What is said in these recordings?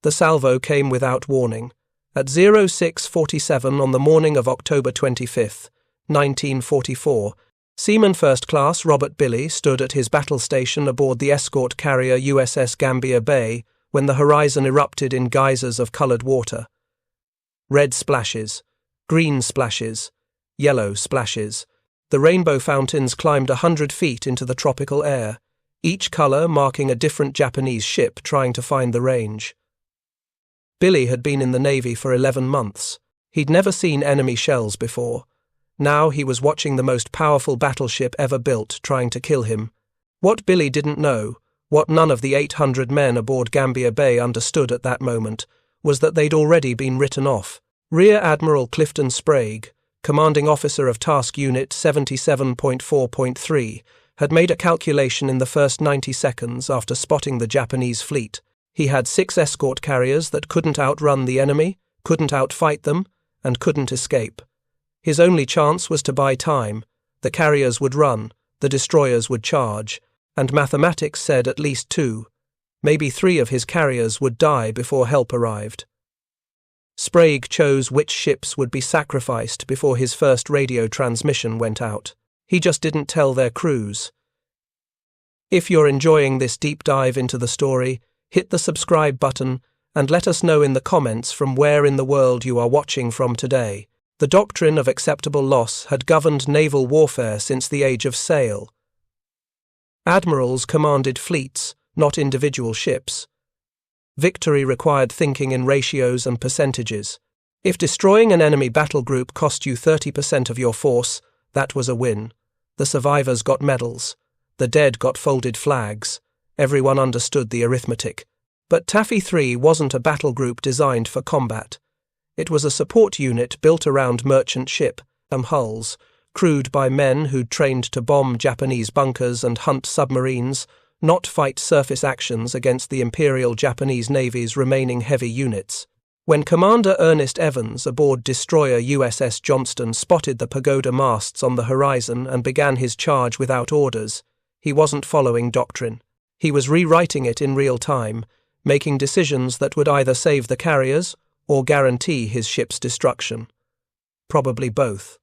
The salvo came without warning. At 06:47 on the morning of October 25, 1944, Seaman First Class Robert Billy stood at his battle station aboard the escort carrier USS Gambier Bay when the horizon erupted in geysers of coloured water. Red splashes, green splashes, yellow splashes. The rainbow fountains climbed 100 feet into the tropical air, each colour marking a different Japanese ship trying to find the range. Billy had been in the Navy for 11 months. He'd never seen enemy shells before. Now he was watching the most powerful battleship ever built trying to kill him. What Billy didn't know, what none of the 800 men aboard Gambier Bay understood at that moment, was that they'd already been written off. Rear Admiral Clifton Sprague, commanding officer of Task Unit 77.4.3, had made a calculation in the first 90 seconds after spotting the Japanese fleet. He had 6 escort carriers that couldn't outrun the enemy, couldn't outfight them, and couldn't escape. His only chance was to buy time. The carriers would run, the destroyers would charge, and mathematics said at least 2, maybe 3 of his carriers would die before help arrived. Sprague chose which ships would be sacrificed before his first radio transmission went out. He just didn't tell their crews. If you're enjoying this deep dive into the story, hit the subscribe button and let us know in the comments from where in the world you are watching from today. The doctrine of acceptable loss had governed naval warfare since the age of sail. Admirals commanded fleets, not individual ships. Victory required thinking in ratios and percentages. If destroying an enemy battle group cost you 30% of your force, that was a win. The survivors got medals. The dead got folded flags. Everyone understood the arithmetic. But Taffy 3 wasn't a battle group designed for combat. It was a support unit built around merchant ship, hulls, crewed by men who'd trained to bomb Japanese bunkers and hunt submarines, not fight surface actions against the Imperial Japanese Navy's remaining heavy units. When Commander Ernest Evans aboard destroyer USS Johnston spotted the pagoda masts on the horizon and began his charge without orders, he wasn't following doctrine. He was rewriting it in real time, making decisions that would either save the carriers or guarantee his ship's destruction. Probably both.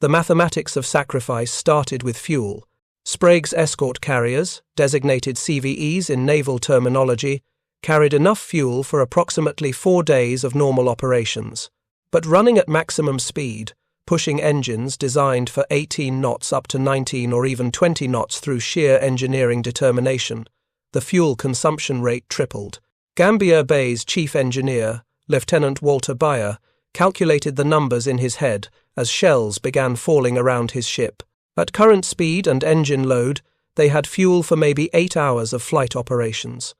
The mathematics of sacrifice started with fuel. Sprague's escort carriers, designated CVEs in naval terminology, carried enough fuel for approximately 4 days of normal operations. But running at maximum speed, pushing engines designed for 18 knots up to 19 or even 20 knots through sheer engineering determination, the fuel consumption rate tripled. Gambier Bay's chief engineer, Lieutenant Walter Beyer, calculated the numbers in his head as shells began falling around his ship. At current speed and engine load, they had fuel for maybe 8 hours of flight operations.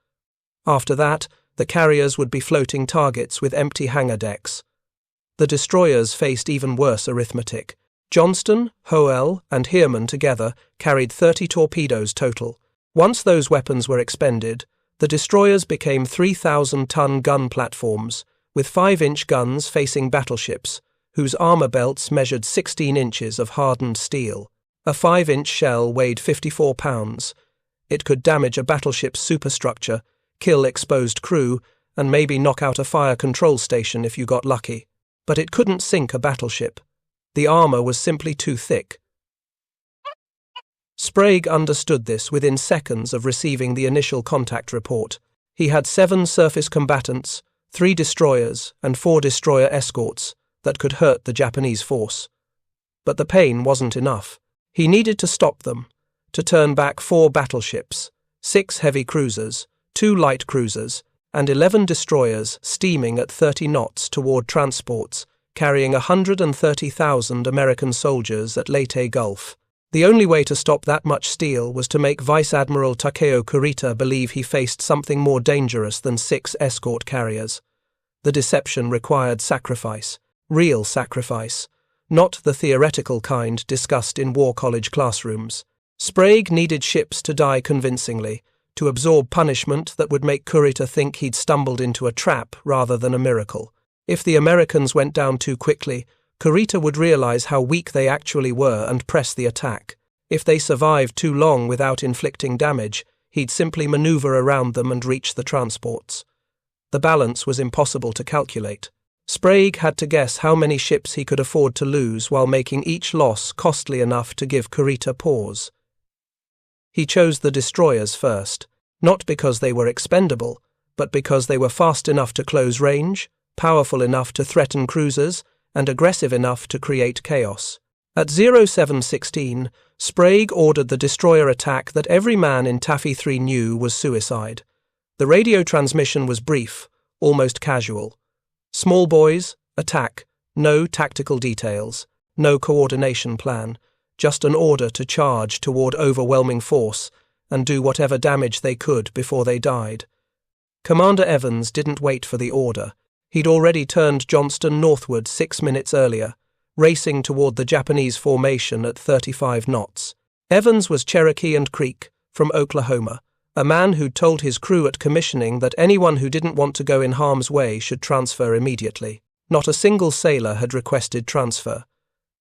After that, the carriers would be floating targets with empty hangar decks. The destroyers faced even worse arithmetic. Johnston, Hoel, and Heermann together carried 30 torpedoes total. Once those weapons were expended, the destroyers became 3,000-ton gun platforms, with 5-inch guns facing battleships, whose armour belts measured 16 inches of hardened steel. A 5-inch shell weighed 54 pounds. It could damage a battleship's superstructure, kill exposed crew, and maybe knock out a fire control station if you got lucky. But it couldn't sink a battleship. The armour was simply too thick. Sprague understood this within seconds of receiving the initial contact report. He had 7 surface combatants, 3 destroyers, and 4 destroyer escorts that could hurt the Japanese force. But the pain wasn't enough. He needed to stop them, to turn back 4 battleships, 6 heavy cruisers, 2 light cruisers, and 11 destroyers steaming at 30 knots toward transports, carrying 130,000 American soldiers at Leyte Gulf. The only way to stop that much steel was to make Vice Admiral Takeo Kurita believe he faced something more dangerous than 6 escort carriers. The deception required sacrifice, real sacrifice, not the theoretical kind discussed in war college classrooms. Sprague needed ships to die convincingly, to absorb punishment that would make Kurita think he'd stumbled into a trap rather than a miracle. If the Americans went down too quickly, Kurita would realize how weak they actually were and press the attack. If they survived too long without inflicting damage, he'd simply maneuver around them and reach the transports. The balance was impossible to calculate. Sprague had to guess how many ships he could afford to lose while making each loss costly enough to give Kurita pause. He chose the destroyers first, not because they were expendable, but because they were fast enough to close range, powerful enough to threaten cruisers, and aggressive enough to create chaos. At 0716, Sprague ordered the destroyer attack that every man in Taffy 3 knew was suicide. The radio transmission was brief, almost casual. Small boys, attack, no tactical details, no coordination plan, just an order to charge toward overwhelming force and do whatever damage they could before they died. Commander Evans didn't wait for the order. He'd already turned Johnston northward 6 minutes earlier, racing toward the Japanese formation at 35 knots. Evans was Cherokee and Creek, from Oklahoma, a man who'd told his crew at commissioning that anyone who didn't want to go in harm's way should transfer immediately. Not a single sailor had requested transfer.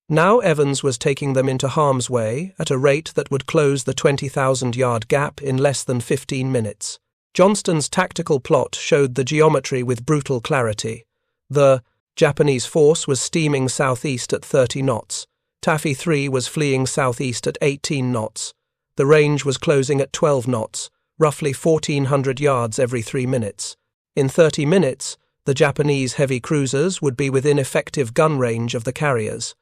Now Evans was taking them into harm's way at a rate that would close the 20,000-yard gap in less than 15 minutes. Johnston's tactical plot showed the geometry with brutal clarity. The Japanese force was steaming southeast at 30 knots. Taffy 3 was fleeing southeast at 18 knots. The range was closing at 12 knots, roughly 1,400 yards every 3 minutes. In 30 minutes, the Japanese heavy cruisers would be within effective gun range of the carriers.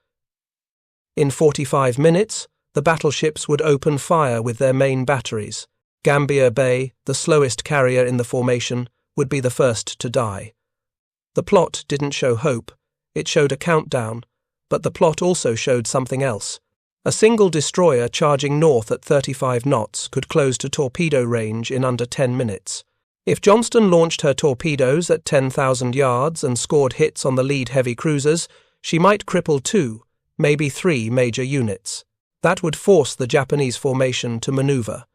In 45 minutes, the battleships would open fire with their main batteries. Gambier Bay, the slowest carrier in the formation, would be the first to die. The plot didn't show hope, it showed a countdown, but the plot also showed something else. A single destroyer charging north at 35 knots could close to torpedo range in under 10 minutes. If Johnston launched her torpedoes at 10,000 yards and scored hits on the lead heavy cruisers, she might cripple 2, maybe 3 major units. That would force the Japanese formation to maneuver,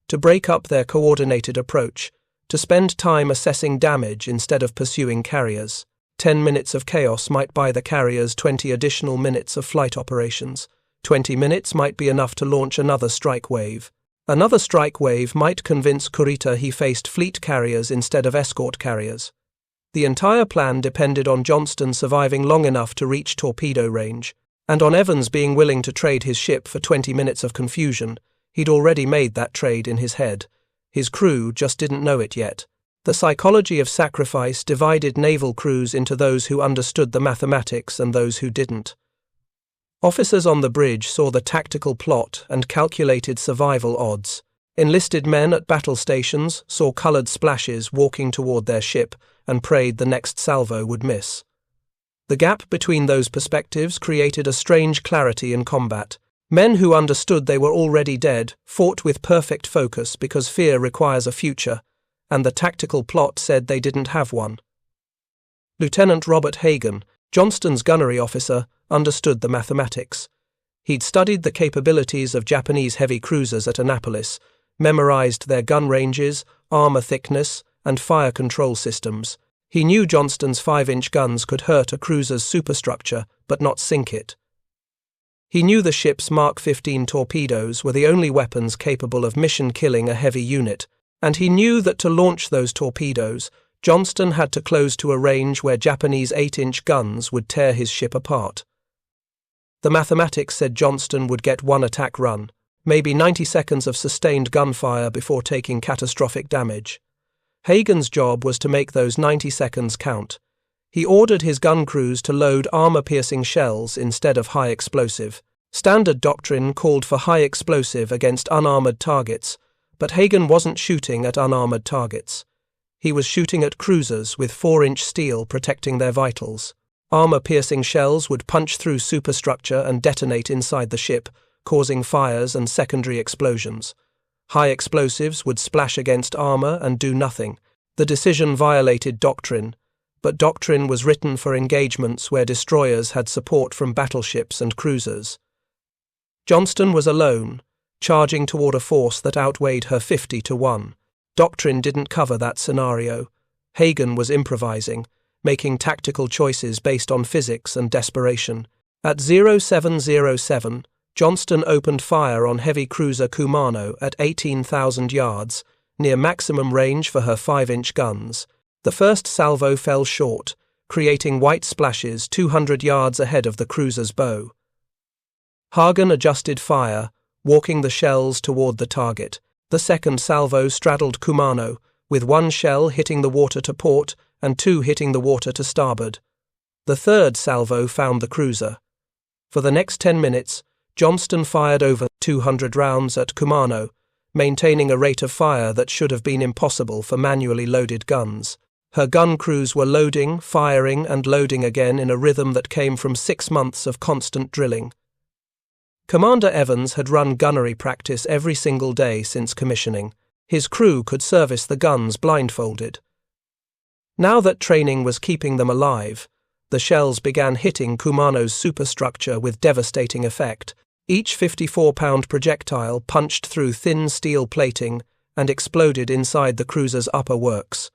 to break up their coordinated approach, to spend time assessing damage instead of pursuing carriers. 10 minutes of chaos might buy the carriers 20 additional minutes of flight operations. 20 minutes might be enough to launch another strike wave. Another strike wave might convince Kurita he faced fleet carriers instead of escort carriers. The entire plan depended on Johnston surviving long enough to reach torpedo range, and on Evans being willing to trade his ship for 20 minutes of confusion. He'd already made that trade in his head. His crew just didn't know it yet. The psychology of sacrifice divided naval crews into those who understood the mathematics and those who didn't. Officers on the bridge saw the tactical plot and calculated survival odds. Enlisted men at battle stations saw coloured splashes walking toward their ship and prayed the next salvo would miss. The gap between those perspectives created a strange clarity in combat. Men who understood they were already dead fought with perfect focus because fear requires a future, and the tactical plot said they didn't have one. Lieutenant Robert Hagan, Johnston's gunnery officer, understood the mathematics. He'd studied the capabilities of Japanese heavy cruisers at Annapolis, memorized their gun ranges, armor thickness, and fire control systems. He knew Johnston's 5-inch guns could hurt a cruiser's superstructure, but not sink it. He knew the ship's Mark 15 torpedoes were the only weapons capable of mission-killing a heavy unit, and he knew that to launch those torpedoes, Johnston had to close to a range where Japanese 8-inch guns would tear his ship apart. The mathematics said Johnston would get one attack run, maybe 90 seconds of sustained gunfire before taking catastrophic damage. Hagan's job was to make those 90 seconds count. He ordered his gun crews to load armor-piercing shells instead of high explosive. Standard doctrine called for high explosive against unarmored targets, but Hagan wasn't shooting at unarmored targets. He was shooting at cruisers with 4-inch steel protecting their vitals. Armor-piercing shells would punch through superstructure and detonate inside the ship, causing fires and secondary explosions. High explosives would splash against armor and do nothing. The decision violated doctrine, but doctrine was written for engagements where destroyers had support from battleships and cruisers. Johnston was alone, charging toward a force that outweighed her 50 to 1. Doctrine didn't cover that scenario. Hagan was improvising, making tactical choices based on physics and desperation. At 0707, Johnston opened fire on heavy cruiser Kumano at 18,000 yards, near maximum range for her 5-inch guns. The first salvo fell short, creating white splashes 200 yards ahead of the cruiser's bow. Hagen adjusted fire, walking the shells toward the target. The second salvo straddled Kumano, with one shell hitting the water to port and two hitting the water to starboard. The third salvo found the cruiser. For the next 10 minutes, Johnston fired over 200 rounds at Kumano, maintaining a rate of fire that should have been impossible for manually loaded guns. Her gun crews were loading, firing, and loading again in a rhythm that came from 6 months of constant drilling. Commander Evans had run gunnery practice every single day since commissioning. His crew could service the guns blindfolded. Now that training was keeping them alive, the shells began hitting Kumano's superstructure with devastating effect. Each 54-pound projectile punched through thin steel plating and exploded inside the cruiser's upper works.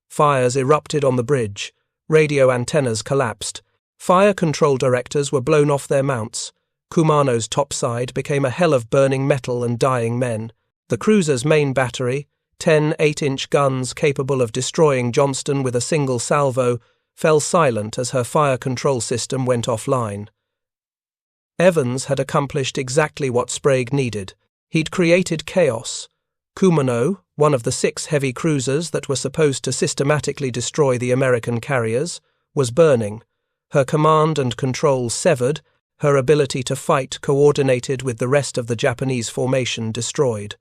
Fires erupted on the bridge. Radio antennas collapsed. Fire control directors were blown off their mounts. Kumano's topside became a hell of burning metal and dying men. The cruiser's main battery, 10 8-inch guns capable of destroying Johnston with a single salvo, fell silent as her fire control system went offline. Evans had accomplished exactly what Sprague needed. He'd created chaos. Kumano, one of the 6 heavy cruisers that were supposed to systematically destroy the American carriers, was burning, her command and control severed, her ability to fight coordinated with the rest of the Japanese formation destroyed.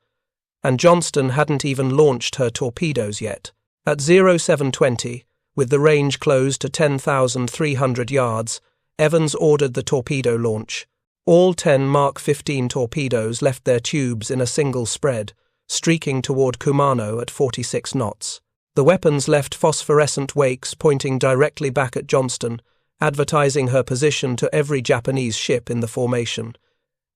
And Johnston hadn't even launched her torpedoes yet. At 0720, with the range closed to 10,300 yards, Evans ordered the torpedo launch. All 10 Mark 15 torpedoes left their tubes in a single spread, streaking toward Kumano at 46 knots. The weapons left phosphorescent wakes pointing directly back at Johnston, advertising her position to every Japanese ship in the formation.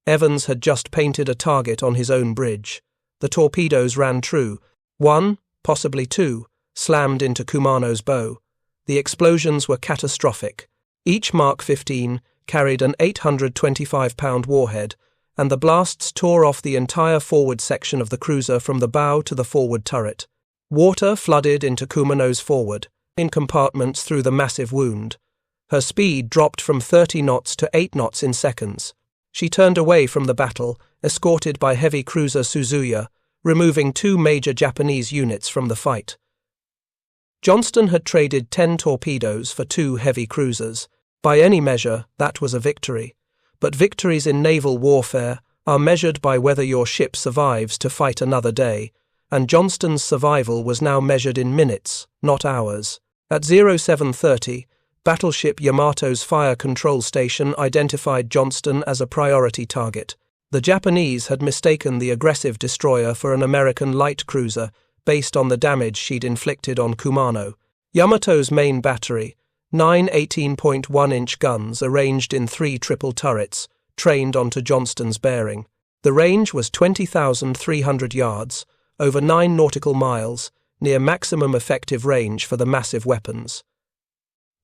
Evans had just painted a target on his own bridge. The torpedoes ran true. 1, possibly 2, slammed into Kumano's bow. The explosions were catastrophic. Each Mark 15 carried an 825-pound warhead, and the blasts tore off the entire forward section of the cruiser from the bow to the forward turret. Water flooded into Kumano's forward, in compartments through the massive wound. Her speed dropped from 30 knots to 8 knots in seconds. She turned away from the battle, escorted by heavy cruiser Suzuya, removing 2 major Japanese units from the fight. Johnston had traded 10 torpedoes for 2 heavy cruisers. By any measure, that was a victory. But victories in naval warfare are measured by whether your ship survives to fight another day, and Johnston's survival was now measured in minutes, not hours. At 0730, Battleship Yamato's fire control station identified Johnston as a priority target. The Japanese had mistaken the aggressive destroyer for an American light cruiser based on the damage she'd inflicted on Kumano. Yamato's main battery, 9 18.1-inch guns arranged in 3 triple turrets, trained onto Johnston's bearing. The range was 20,300 yards, over 9 nautical miles, near maximum effective range for the massive weapons.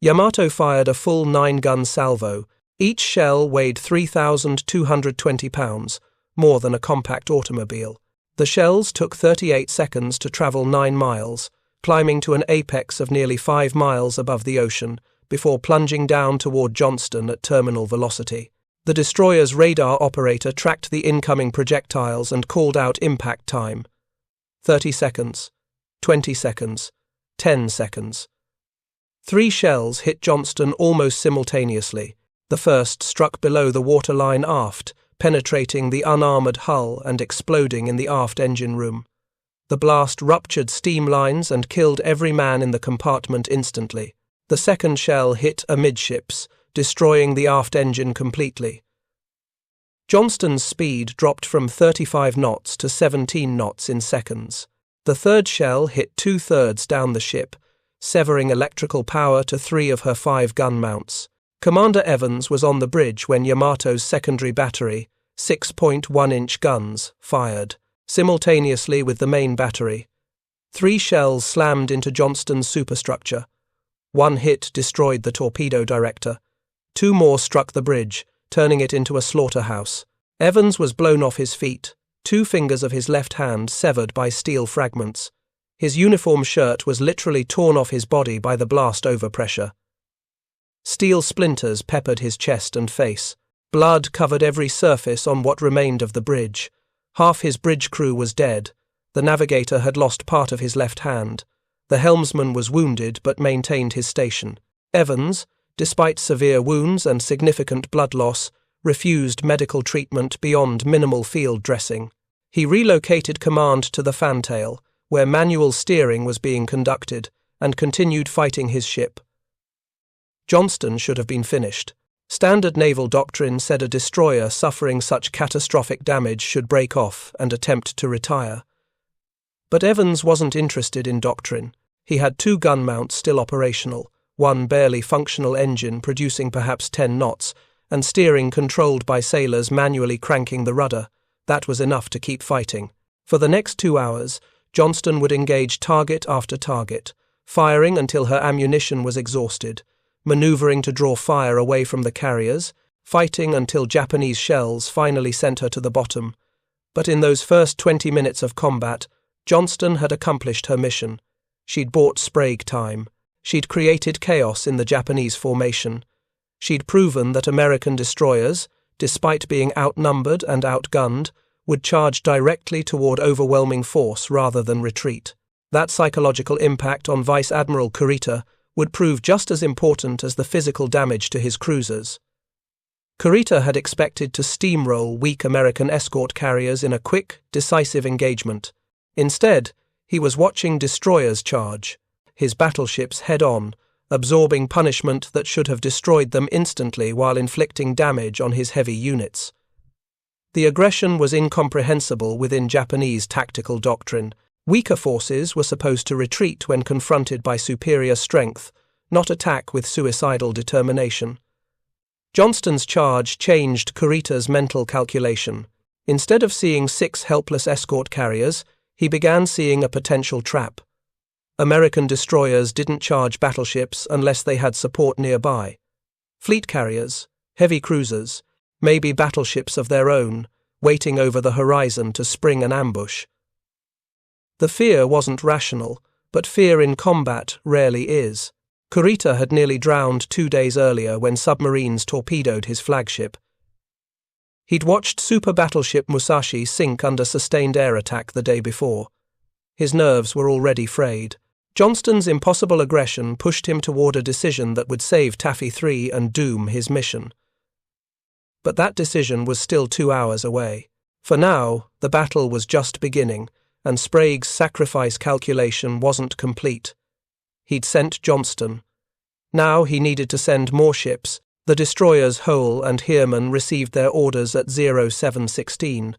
Yamato fired a full 9-gun salvo. Each shell weighed 3,220 pounds, more than a compact automobile. The shells took 38 seconds to travel 9 miles, climbing to an apex of nearly 5 miles above the ocean, before plunging down toward Johnston at terminal velocity. The destroyer's radar operator tracked the incoming projectiles and called out impact time. 30 seconds, 20 seconds, 10 seconds. 3 shells hit Johnston almost simultaneously. The first struck below the waterline aft, penetrating the unarmoured hull and exploding in the aft engine room. The blast ruptured steam lines and killed every man in the compartment instantly. The second shell hit amidships, destroying the aft engine completely. Johnston's speed dropped from 35 knots to 17 knots in seconds. The third shell hit 2/3 down the ship, severing electrical power to 3 of her 5 gun mounts. Commander Evans was on the bridge when Yamato's secondary battery, 6.1-inch guns, fired, simultaneously with the main battery. 3 shells slammed into Johnston's superstructure. 1 hit destroyed the torpedo director. 2 more struck the bridge, turning it into a slaughterhouse. Evans was blown off his feet, 2 fingers of his left hand severed by steel fragments. His uniform shirt was literally torn off his body by the blast overpressure. Steel splinters peppered his chest and face. Blood covered every surface on what remained of the bridge. Half his bridge crew was dead. The navigator had lost part of his left hand. The helmsman was wounded but maintained his station. Evans, despite severe wounds and significant blood loss, refused medical treatment beyond minimal field dressing. He relocated command to the fantail, where manual steering was being conducted, and continued fighting his ship. Johnston should have been finished. Standard naval doctrine said a destroyer suffering such catastrophic damage should break off and attempt to retire. But Evans wasn't interested in doctrine. He had 2 gun mounts still operational, one barely functional engine producing perhaps 10 knots, and steering controlled by sailors manually cranking the rudder. That was enough to keep fighting. For the next 2 hours, Johnston would engage target after target, firing until her ammunition was exhausted, maneuvering to draw fire away from the carriers, fighting until Japanese shells finally sent her to the bottom. But in those first 20 minutes of combat, Johnston had accomplished her mission. She'd bought Sprague time. She'd created chaos in the Japanese formation. She'd proven that American destroyers, despite being outnumbered and outgunned, would charge directly toward overwhelming force rather than retreat. That psychological impact on Vice Admiral Kurita would prove just as important as the physical damage to his cruisers. Kurita had expected to steamroll weak American escort carriers in a quick, decisive engagement. Instead, he was watching destroyers charge, his battleships head-on, absorbing punishment that should have destroyed them instantly while inflicting damage on his heavy units. The aggression was incomprehensible within Japanese tactical doctrine. Weaker forces were supposed to retreat when confronted by superior strength, not attack with suicidal determination. Johnston's charge changed Kurita's mental calculation. Instead of seeing 6 helpless escort carriers, he began seeing a potential trap. American destroyers didn't charge battleships unless they had support nearby. Fleet carriers, heavy cruisers, maybe battleships of their own, waiting over the horizon to spring an ambush. The fear wasn't rational, but fear in combat rarely is. Kurita had nearly drowned 2 days earlier when submarines torpedoed his flagship. He'd watched super battleship Musashi sink under sustained air attack the day before. His nerves were already frayed. Johnston's impossible aggression pushed him toward a decision that would save Taffy 3 and doom his mission. But that decision was still 2 hours away. For now, the battle was just beginning, and Sprague's sacrifice calculation wasn't complete. He'd sent Johnston. Now he needed to send more ships. The destroyers Hoel and Heermann received their orders at 0716.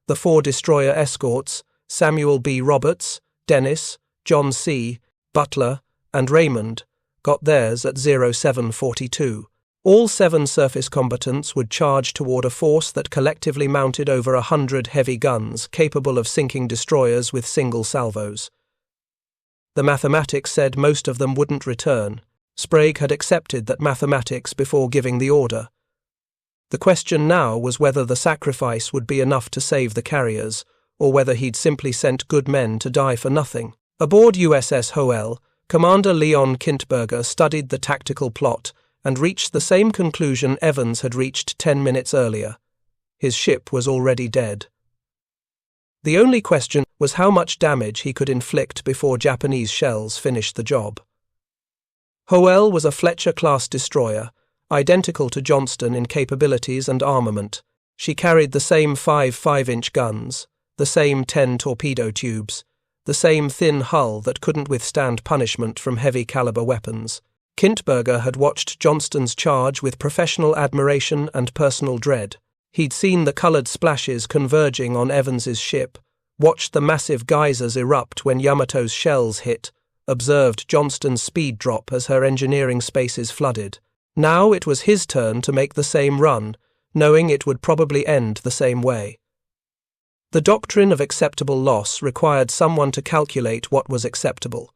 The 4 destroyer escorts, Samuel B. Roberts, Dennis, John C., Butler, and Raymond, got theirs at 0742. All 7 surface combatants would charge toward a force that collectively mounted over 100 heavy guns capable of sinking destroyers with single salvos. The mathematics said most of them wouldn't return. Sprague had accepted that mathematics before giving the order. The question now was whether the sacrifice would be enough to save the carriers, or whether he'd simply sent good men to die for nothing. Aboard USS Hoel, Commander Leon Kintberger studied the tactical plot and reached the same conclusion Evans had reached 10 minutes earlier. His ship was already dead. The only question was how much damage he could inflict before Japanese shells finished the job. Hoel was a Fletcher-class destroyer, identical to Johnston in capabilities and armament. She carried the same 5 5-inch guns, the same 10 torpedo tubes, the same thin hull that couldn't withstand punishment from heavy-caliber weapons. Kintberger had watched Johnston's charge with professional admiration and personal dread. He'd seen the coloured splashes converging on Evans's ship, watched the massive geysers erupt when Yamato's shells hit, observed Johnston's speed drop as her engineering spaces flooded. Now it was his turn to make the same run, knowing it would probably end the same way. The doctrine of acceptable loss required someone to calculate what was acceptable.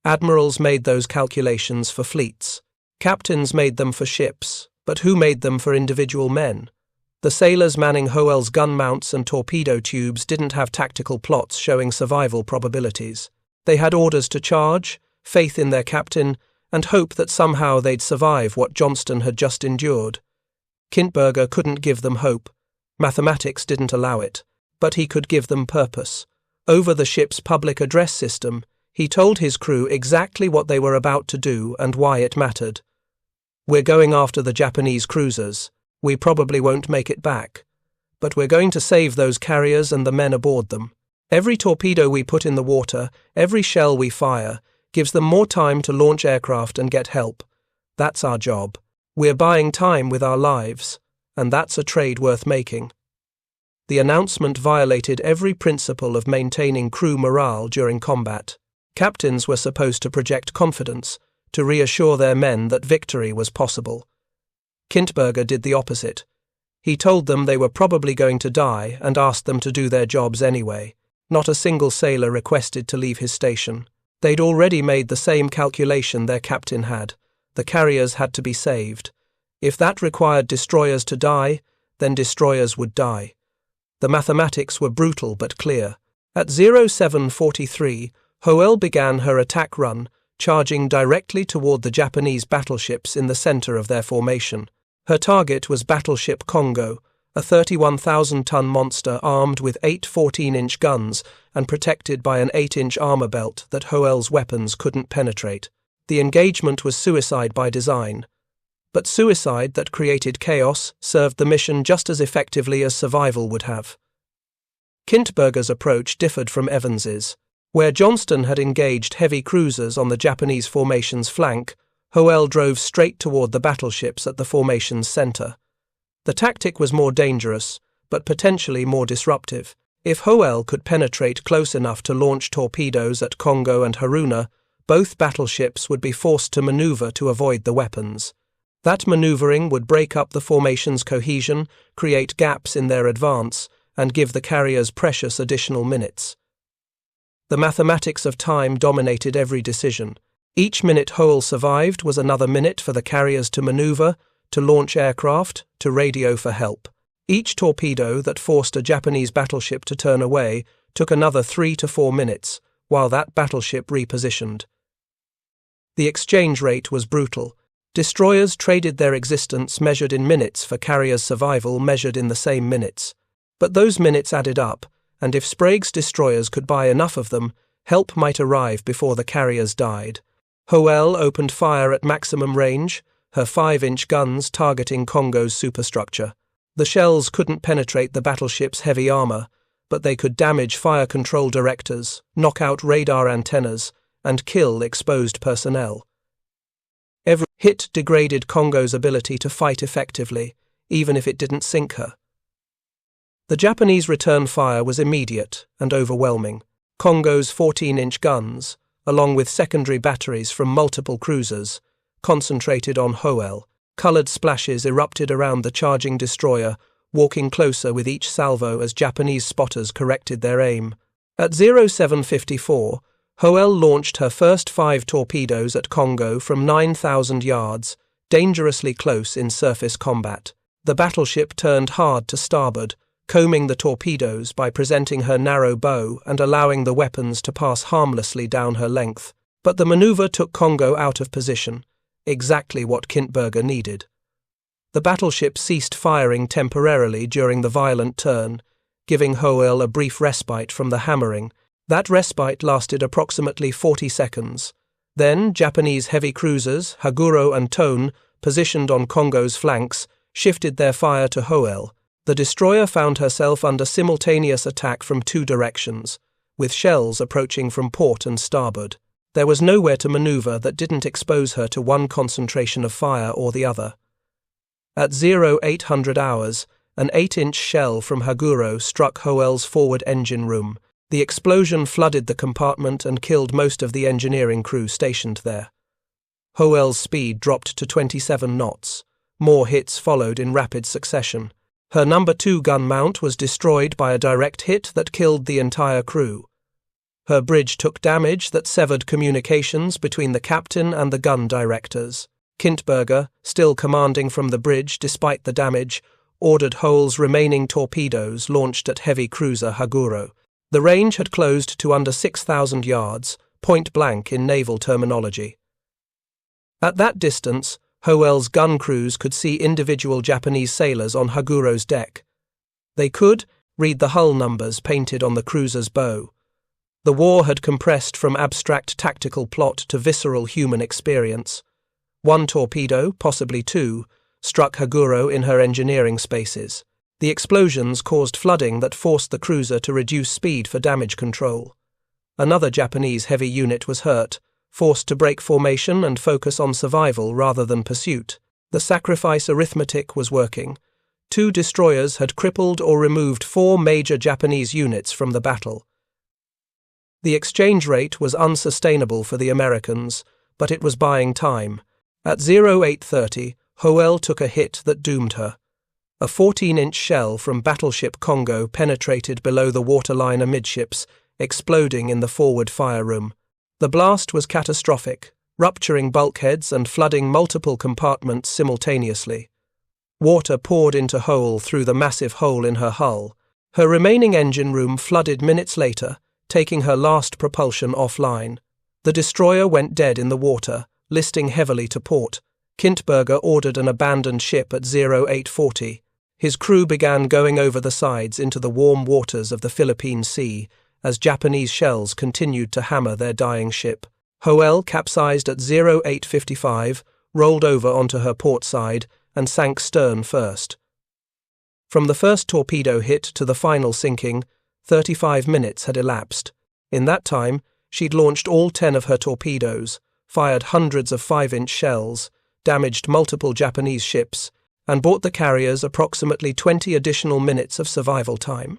Admirals made those calculations for fleets. Captains made them for ships, but who made them for individual men? The sailors manning Hoel's gun mounts and torpedo tubes didn't have tactical plots showing survival probabilities. They had orders to charge, faith in their captain, and hope that somehow they'd survive what Johnston had just endured. Kindberger couldn't give them hope. Mathematics didn't allow it. But he could give them purpose. Over the ship's public address system, he told his crew exactly what they were about to do and why it mattered. "We're going after the Japanese cruisers. We probably won't make it back. But we're going to save those carriers and the men aboard them. Every torpedo we put in the water, every shell we fire, gives them more time to launch aircraft and get help. That's our job. We're buying time with our lives, and that's a trade worth making." The announcement violated every principle of maintaining crew morale during combat. Captains were supposed to project confidence, to reassure their men that victory was possible. Kindberger did the opposite. He told them they were probably going to die and asked them to do their jobs anyway. Not a single sailor requested to leave his station. They'd already made the same calculation their captain had. The carriers had to be saved. If that required destroyers to die, then destroyers would die. The mathematics were brutal but clear. At 0743, Hoel began her attack run, charging directly toward the Japanese battleships in the center of their formation. Her target was Battleship Congo, a 31,000-ton monster armed with 8 14-inch guns and protected by an 8-inch armor belt that Hoel's weapons couldn't penetrate. The engagement was suicide by design. But suicide that created chaos served the mission just as effectively as survival would have. Kindberger's approach differed from Evans's. Where Johnston had engaged heavy cruisers on the Japanese formation's flank, Hoel drove straight toward the battleships at the formation's center. The tactic was more dangerous, but potentially more disruptive. If Hoel could penetrate close enough to launch torpedoes at Congo and Haruna, both battleships would be forced to maneuver to avoid the weapons. That maneuvering would break up the formation's cohesion, create gaps in their advance, and give the carriers precious additional minutes. The mathematics of time dominated every decision. Each minute Hoel survived was another minute for the carriers to maneuver, to launch aircraft, to radio for help. Each torpedo that forced a Japanese battleship to turn away took another 3 to 4 minutes, while that battleship repositioned. The exchange rate was brutal. Destroyers traded their existence measured in minutes for carriers' survival measured in the same minutes. But those minutes added up, and if Sprague's destroyers could buy enough of them, help might arrive before the carriers died. Hoel opened fire at maximum range, her 5-inch guns targeting Congo's superstructure. The shells couldn't penetrate the battleship's heavy armor, but they could damage fire control directors, knock out radar antennas, and kill exposed personnel. Every hit degraded Congo's ability to fight effectively, even if it didn't sink her. The Japanese return fire was immediate and overwhelming. Congo's 14-inch guns, along with secondary batteries from multiple cruisers, concentrated on Hoel. Colored splashes erupted around the charging destroyer, walking closer with each salvo as Japanese spotters corrected their aim. At 0754, Hoel launched her first 5 torpedoes at Congo from 9,000 yards, dangerously close in surface combat. The battleship turned hard to starboard, combing the torpedoes by presenting her narrow bow and allowing the weapons to pass harmlessly down her length. But the maneuver took Congo out of position, exactly what Kindberger needed. The battleship ceased firing temporarily during the violent turn, giving Hoel a brief respite from the hammering. That respite lasted approximately 40 seconds. Then Japanese heavy cruisers, Haguro and Tone, positioned on Congo's flanks, shifted their fire to Hoel. The destroyer found herself under simultaneous attack from 2 directions, with shells approaching from port and starboard. There was nowhere to maneuver that didn't expose her to one concentration of fire or the other. At 0800 hours, an 8-inch shell from Haguro struck Hoel's forward engine room. The explosion flooded the compartment and killed most of the engineering crew stationed there. Hoel's speed dropped to 27 knots. More hits followed in rapid succession. Her No. 2 gun mount was destroyed by a direct hit that killed the entire crew. Her bridge took damage that severed communications between the captain and the gun directors. Kindberger, still commanding from the bridge despite the damage, ordered Hoel's remaining torpedoes launched at heavy cruiser Haguro. The range had closed to under 6,000 yards, point blank in naval terminology. At that distance, Hoel's gun crews could see individual Japanese sailors on Haguro's deck. They could read the hull numbers painted on the cruiser's bow. The war had compressed from abstract tactical plot to visceral human experience. One torpedo, possibly two, struck Haguro in her engineering spaces. The explosions caused flooding that forced the cruiser to reduce speed for damage control. Another Japanese heavy unit was hurt, forced to break formation and focus on survival rather than pursuit. The sacrifice arithmetic was working. 2 destroyers had crippled or removed 4 major Japanese units from the battle. The exchange rate was unsustainable for the Americans, but it was buying time. At 0830, Hoel took a hit that doomed her. A 14-inch shell from Battleship Congo penetrated below the waterline amidships, exploding in the forward fire room. The blast was catastrophic, rupturing bulkheads and flooding multiple compartments simultaneously. Water poured into Hoel through the massive hole in her hull. Her remaining engine room flooded minutes later, taking her last propulsion offline. The destroyer went dead in the water, listing heavily to port. Kintberger ordered an abandoned ship at 0840. His crew began going over the sides into the warm waters of the Philippine Sea as Japanese shells continued to hammer their dying ship. Hoel capsized at 0855, rolled over onto her port side, and sank stern first. From the first torpedo hit to the final sinking, 35 minutes had elapsed. In that time, she'd launched all 10 of her torpedoes, fired hundreds of 5-inch shells, damaged multiple Japanese ships, and bought the carriers approximately 20 additional minutes of survival time.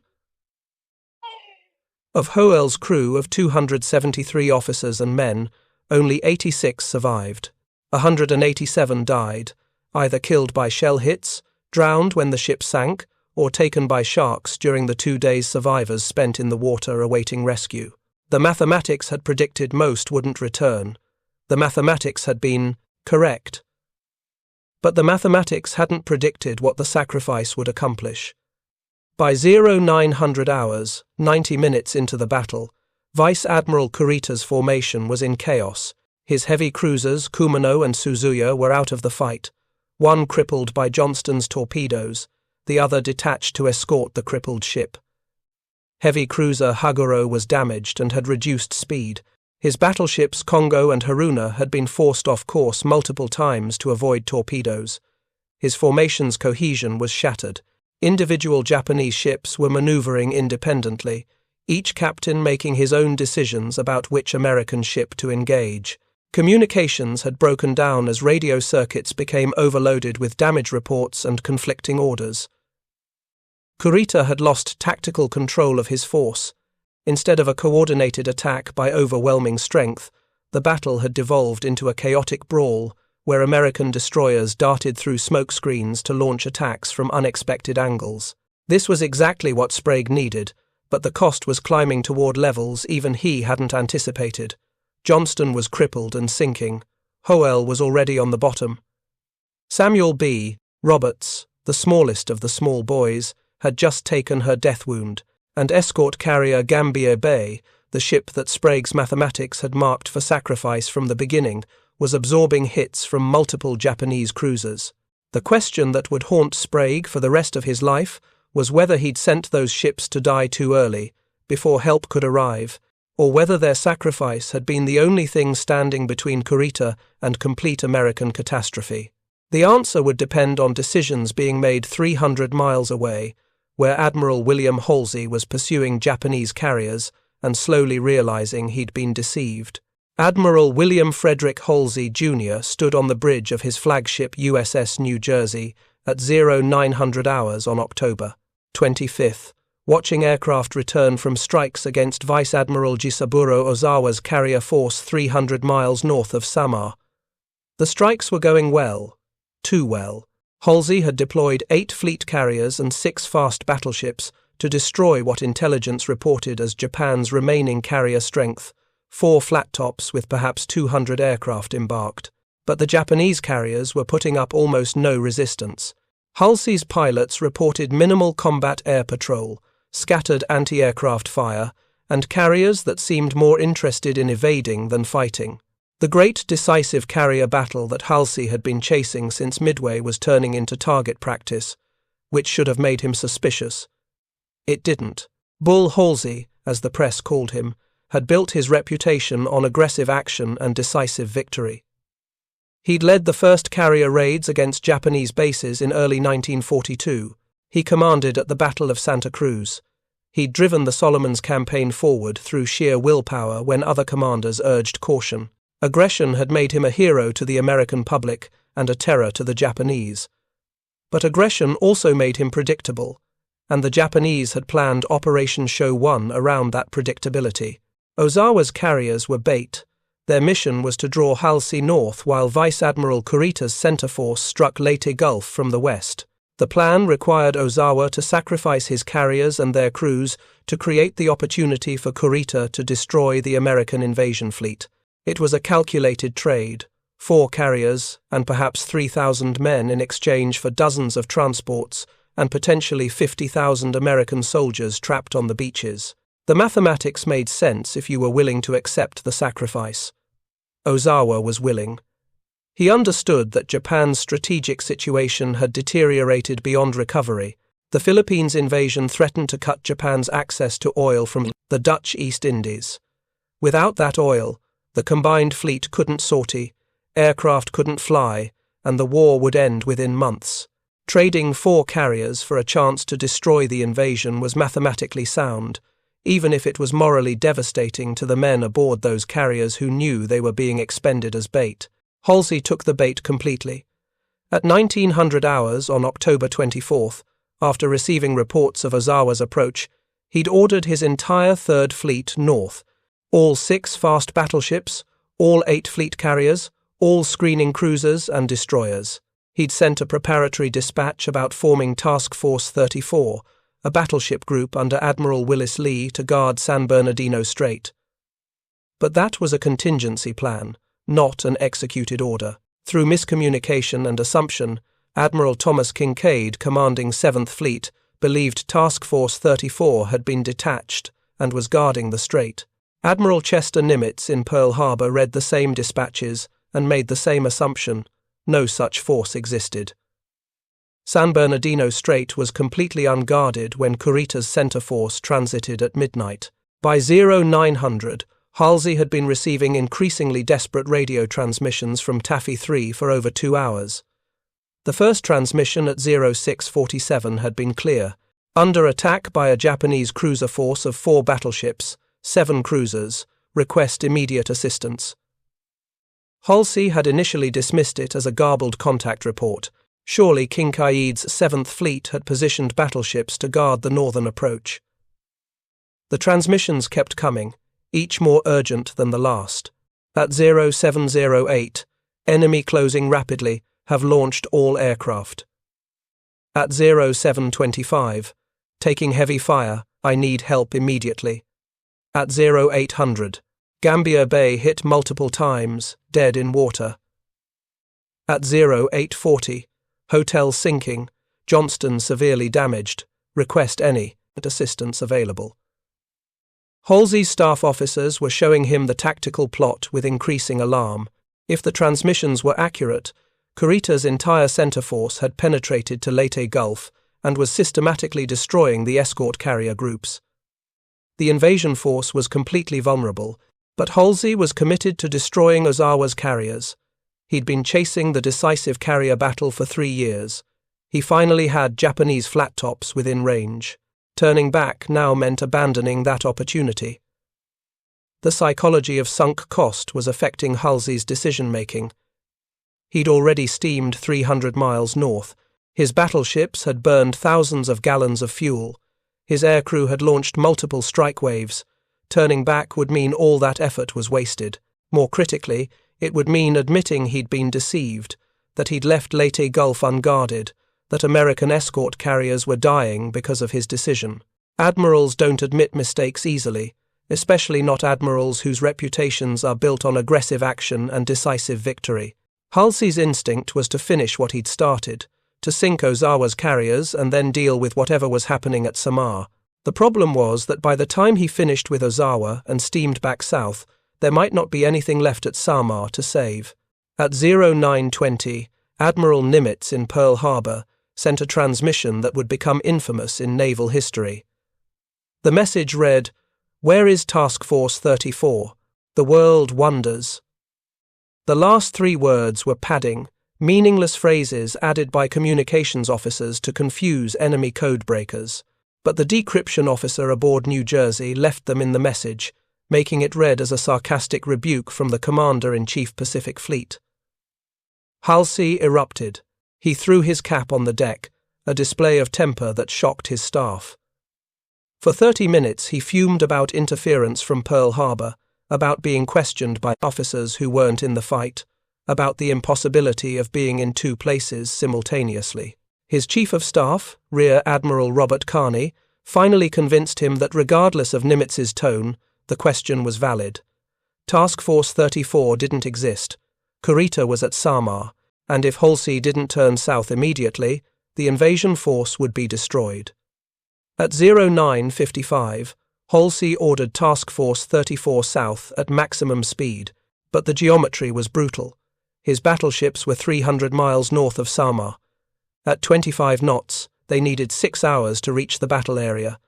Of Hoel's crew of 273 officers and men, only 86 survived. 187 died, either killed by shell hits, drowned when the ship sank, or taken by sharks during the 2 days survivors spent in the water awaiting rescue. The mathematics had predicted most wouldn't return. The mathematics had been correct. But the mathematics hadn't predicted what the sacrifice would accomplish. By 0900 hours, 90 minutes into the battle, Vice Admiral Kurita's formation was in chaos. His heavy cruisers, Kumano and Suzuya, were out of the fight, one crippled by Johnston's torpedoes, the other detached to escort the crippled ship. Heavy cruiser Haguro was damaged and had reduced speed. His battleships Congo and Haruna had been forced off course multiple times to avoid torpedoes. His formation's cohesion was shattered. Individual Japanese ships were maneuvering independently, each captain making his own decisions about which American ship to engage. Communications had broken down as radio circuits became overloaded with damage reports and conflicting orders. Kurita had lost tactical control of his force. Instead of a coordinated attack by overwhelming strength, the battle had devolved into a chaotic brawl where American destroyers darted through smoke screens to launch attacks from unexpected angles. This was exactly what Sprague needed, but the cost was climbing toward levels even he hadn't anticipated. Johnston was crippled and sinking. Hoel was already on the bottom. Samuel B. Roberts, the smallest of the small boys, had just taken her death wound, and escort carrier Gambier Bay, the ship that Sprague's mathematics had marked for sacrifice from the beginning, was absorbing hits from multiple Japanese cruisers. The question that would haunt Sprague for the rest of his life was whether he'd sent those ships to die too early, before help could arrive, or whether their sacrifice had been the only thing standing between Kurita and complete American catastrophe. The answer would depend on decisions being made 300 miles away, where Admiral William Halsey was pursuing Japanese carriers and slowly realizing he'd been deceived. Admiral William Frederick Halsey, Jr. stood on the bridge of his flagship USS New Jersey at 0900 hours on October 25th, watching aircraft return from strikes against Vice Admiral Jisaburo Ozawa's carrier force 300 miles north of Samar. The strikes were going well, too well. Halsey had deployed 8 fleet carriers and 6 fast battleships to destroy what intelligence reported as Japan's remaining carrier strength, 4 flat tops with perhaps 200 aircraft embarked. But the Japanese carriers were putting up almost no resistance. Halsey's pilots reported minimal combat air patrol, scattered anti-aircraft fire, and carriers that seemed more interested in evading than fighting. The great decisive carrier battle that Halsey had been chasing since Midway was turning into target practice, which should have made him suspicious. It didn't. Bull Halsey, as the press called him, had built his reputation on aggressive action and decisive victory. He'd led the first carrier raids against Japanese bases in early 1942. He commanded at the Battle of Santa Cruz. He'd driven the Solomons campaign forward through sheer willpower when other commanders urged caution. Aggression had made him a hero to the American public and a terror to the Japanese. But aggression also made him predictable, and the Japanese had planned Operation Show 1 around that predictability. Ozawa's carriers were bait. Their mission was to draw Halsey north while Vice Admiral Kurita's center force struck Leyte Gulf from the west. The plan required Ozawa to sacrifice his carriers and their crews to create the opportunity for Kurita to destroy the American invasion fleet. It was a calculated trade, 4 carriers and perhaps 3,000 men in exchange for dozens of transports and potentially 50,000 American soldiers trapped on the beaches. The mathematics made sense if you were willing to accept the sacrifice. Ozawa was willing. He understood that Japan's strategic situation had deteriorated beyond recovery. The Philippines invasion threatened to cut Japan's access to oil from the Dutch East Indies. Without that oil, the combined fleet couldn't sortie, aircraft couldn't fly, and the war would end within months. Trading 4 carriers for a chance to destroy the invasion was mathematically sound, even if it was morally devastating to the men aboard those carriers who knew they were being expended as bait. Halsey took the bait completely. At 1900 hours on October 24th, after receiving reports of Ozawa's approach, he'd ordered his entire Third Fleet north, all 6 fast battleships, all 8 fleet carriers, all screening cruisers and destroyers. He'd sent a preparatory dispatch about forming Task Force 34, a battleship group under Admiral Willis Lee to guard San Bernardino Strait. But that was a contingency plan, not an executed order. Through miscommunication and assumption, Admiral Thomas Kincaid, commanding 7th Fleet, believed Task Force 34 had been detached and was guarding the strait. Admiral Chester Nimitz in Pearl Harbor read the same dispatches and made the same assumption. No such force existed. San Bernardino Strait was completely unguarded when Kurita's center force transited at midnight. By 0900, Halsey had been receiving increasingly desperate radio transmissions from Taffy 3 for over 2 hours. The first transmission at 0647 had been clear. Under attack by a Japanese cruiser force of 4 battleships, 7 cruisers, request immediate assistance. Halsey had initially dismissed it as a garbled contact report. Surely Kincaid's 7th Fleet had positioned battleships to guard the northern approach. The transmissions kept coming, each more urgent than the last. At 0708, enemy closing rapidly, have launched all aircraft. At 0725, taking heavy fire, I need help immediately. At 0800, Gambier Bay hit multiple times, dead in water. At 0840, hotel sinking, Johnston severely damaged, request any assistance available. Halsey's staff officers were showing him the tactical plot with increasing alarm. If the transmissions were accurate, Kurita's entire center force had penetrated to Leyte Gulf and was systematically destroying the escort carrier groups. The invasion force was completely vulnerable, but Halsey was committed to destroying Ozawa's carriers. He'd been chasing the decisive carrier battle for 3 years. He finally had Japanese flat tops within range. Turning back now meant abandoning that opportunity. The psychology of sunk cost was affecting Halsey's decision-making. He'd already steamed 300 miles north. His battleships had burned thousands of gallons of fuel. His aircrew had launched multiple strike waves. Turning back would mean all that effort was wasted. More critically, it would mean admitting he'd been deceived, that he'd left Leyte Gulf unguarded, that American escort carriers were dying because of his decision. Admirals don't admit mistakes easily, especially not admirals whose reputations are built on aggressive action and decisive victory. Halsey's instinct was to finish what he'd started, to sink Ozawa's carriers and then deal with whatever was happening at Samar. The problem was that by the time he finished with Ozawa and steamed back south, there might not be anything left at Samar to save. At 0920, Admiral Nimitz in Pearl Harbor sent a transmission that would become infamous in naval history. The message read, "Where is Task Force 34? The world wonders." The last 3 words were padding, meaningless phrases added by communications officers to confuse enemy code breakers. But the decryption officer aboard New Jersey left them in the message, making it read as a sarcastic rebuke from the Commander-in-Chief Pacific Fleet. Halsey erupted. He threw his cap on the deck, a display of temper that shocked his staff. For 30 minutes he fumed about interference from Pearl Harbor, about being questioned by officers who weren't in the fight, about the impossibility of being in 2 places simultaneously. His Chief of Staff, Rear Admiral Robert Carney, finally convinced him that regardless of Nimitz's tone, the question was valid. Task Force 34 didn't exist. Kurita was at Samar, and if Halsey didn't turn south immediately, the invasion force would be destroyed. At 0955, Halsey ordered Task Force 34 south at maximum speed, but the geometry was brutal. His battleships were 300 miles north of Samar. At 25 knots, they needed 6 hours to reach the battle area.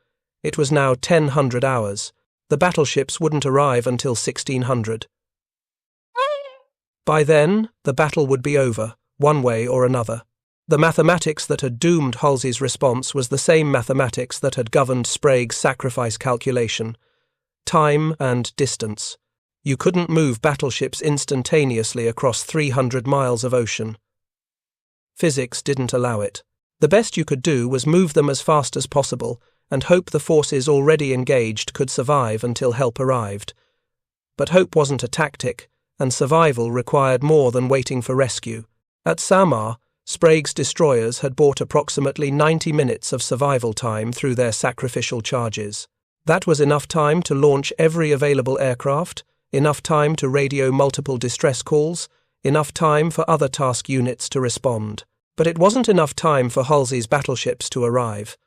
It was now 1000 hours. The battleships wouldn't arrive until 1600. By then, the battle would be over, one way or another. The mathematics that had doomed Halsey's response was the same mathematics that had governed Sprague's sacrifice calculation: time and distance. You couldn't move battleships instantaneously across 300 miles of ocean. Physics didn't allow it. The best you could do was move them as fast as possible and hope the forces already engaged could survive until help arrived. But hope wasn't a tactic, and survival required more than waiting for rescue. At Samar, Sprague's destroyers had bought approximately 90 minutes of survival time through their sacrificial charges. That was enough time to launch every available aircraft, enough time to radio multiple distress calls, enough time for other task units to respond. But it wasn't enough time for Halsey's battleships to arrive.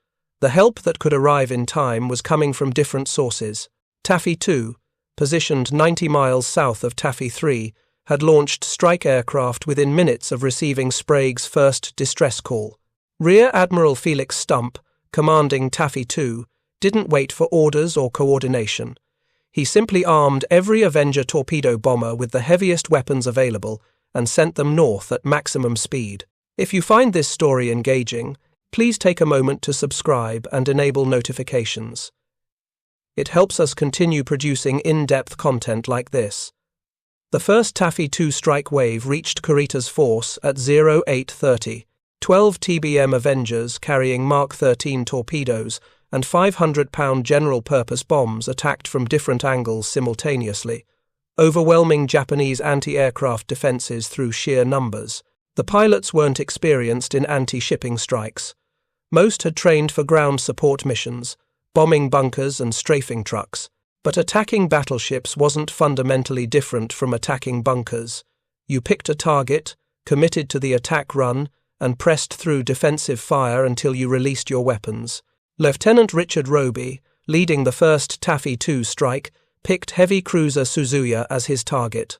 The help that could arrive in time was coming from different sources. Taffy 2, positioned 90 miles south of Taffy 3, had launched strike aircraft within minutes of receiving Sprague's first distress call. Rear Admiral Felix Stump, commanding Taffy 2, didn't wait for orders or coordination. He simply armed every Avenger torpedo bomber with the heaviest weapons available and sent them north at maximum speed. If you find this story engaging, please take a moment to subscribe and enable notifications. It helps us continue producing in-depth content like this. The first Taffy 2 strike wave reached Kurita's force at 0830. 12 TBM Avengers carrying Mark 13 torpedoes and 500-pound general-purpose bombs attacked from different angles simultaneously, overwhelming Japanese anti-aircraft defenses through sheer numbers. The pilots weren't experienced in anti-shipping strikes. Most had trained for ground support missions, bombing bunkers and strafing trucks. But attacking battleships wasn't fundamentally different from attacking bunkers. You picked a target, committed to the attack run, and pressed through defensive fire until you released your weapons. Lieutenant Richard Roby, leading the first Taffy 2 strike, picked heavy cruiser Suzuya as his target.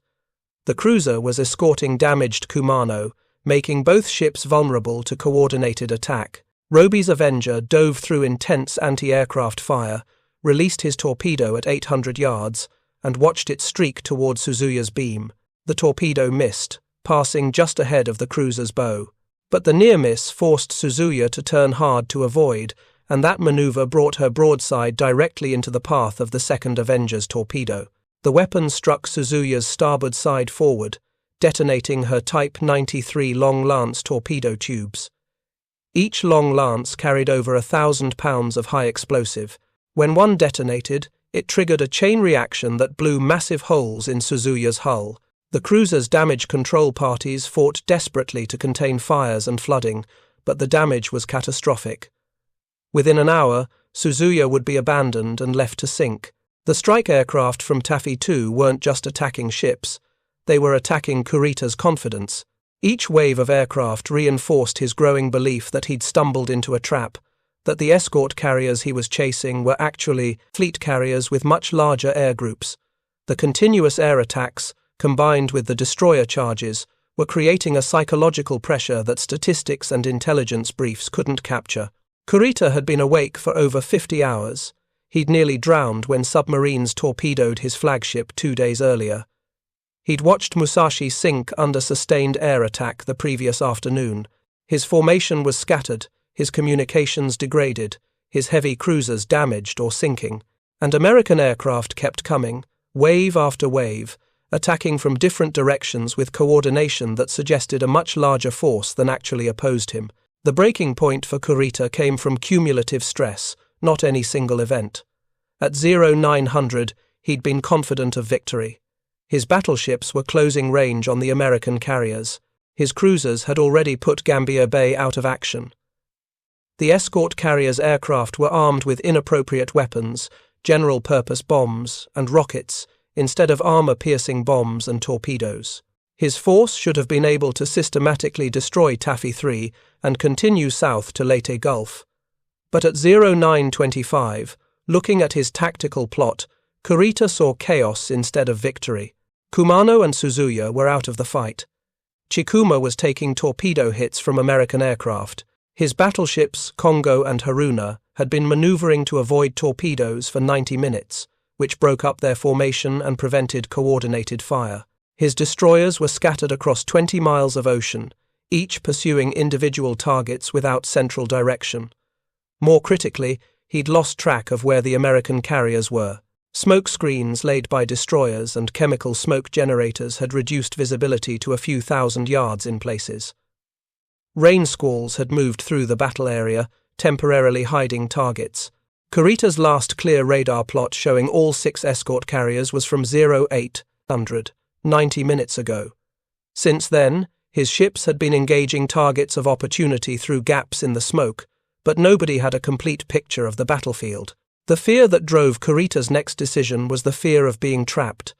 The cruiser was escorting damaged Kumano, making both ships vulnerable to coordinated attack. Roby's Avenger dove through intense anti-aircraft fire, released his torpedo at 800 yards, and watched it streak toward Suzuya's beam. The torpedo missed, passing just ahead of the cruiser's bow. But the near miss forced Suzuya to turn hard to avoid, and that maneuver brought her broadside directly into the path of the second Avenger's torpedo. The weapon struck Suzuya's starboard side forward, detonating her Type 93 Long Lance torpedo tubes. Each Long Lance carried over 1,000 pounds of high explosive. When one detonated, it triggered a chain reaction that blew massive holes in Suzuya's hull. The cruiser's damage control parties fought desperately to contain fires and flooding, but the damage was catastrophic. Within an hour, Suzuya would be abandoned and left to sink. The strike aircraft from Taffy 2 weren't just attacking ships, they were attacking Kurita's confidence. Each wave of aircraft reinforced his growing belief that he'd stumbled into a trap, that the escort carriers he was chasing were actually fleet carriers with much larger air groups. The continuous air attacks, combined with the destroyer charges, were creating a psychological pressure that statistics and intelligence briefs couldn't capture. Kurita had been awake for over 50 hours. He'd nearly drowned when submarines torpedoed his flagship 2 days earlier. He'd watched Musashi sink under sustained air attack the previous afternoon. His formation was scattered, his communications degraded, his heavy cruisers damaged or sinking, and American aircraft kept coming, wave after wave, attacking from different directions with coordination that suggested a much larger force than actually opposed him. The breaking point for Kurita came from cumulative stress, not any single event. At 0900, he'd been confident of victory. His battleships were closing range on the American carriers. His cruisers had already put Gambier Bay out of action. The escort carriers' aircraft were armed with inappropriate weapons, general-purpose bombs, and rockets, instead of armor-piercing bombs and torpedoes. His force should have been able to systematically destroy Taffy 3 and continue south to Leyte Gulf. But at 0925, looking at his tactical plot, Kurita saw chaos instead of victory. Kumano and Suzuya were out of the fight. Chikuma was taking torpedo hits from American aircraft. His battleships, Kongo and Haruna, had been maneuvering to avoid torpedoes for 90 minutes, which broke up their formation and prevented coordinated fire. His destroyers were scattered across 20 miles of ocean, each pursuing individual targets without central direction. More critically, he'd lost track of where the American carriers were. Smoke screens laid by destroyers and chemical smoke generators had reduced visibility to a few thousand yards in places. Rain squalls had moved through the battle area, temporarily hiding targets. Kurita's last clear radar plot showing all 6 escort carriers was from 0800, 90 minutes ago. Since then, his ships had been engaging targets of opportunity through gaps in the smoke, but nobody had a complete picture of the battlefield. The fear that drove Kurita's next decision was the fear of being trapped.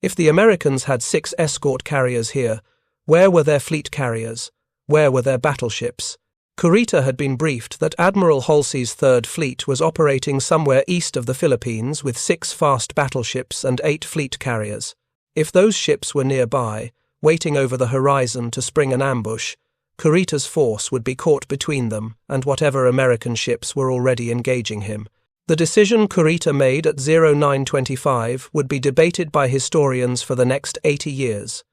If the Americans had 6 escort carriers here, where were their fleet carriers? Where were their battleships? Kurita had been briefed that Admiral Halsey's Third Fleet was operating somewhere east of the Philippines with 6 fast battleships and 8 fleet carriers. If those ships were nearby, waiting over the horizon to spring an ambush, Kurita's force would be caught between them and whatever American ships were already engaging him. The decision Kurita made at 0925 would be debated by historians for the next 80 years.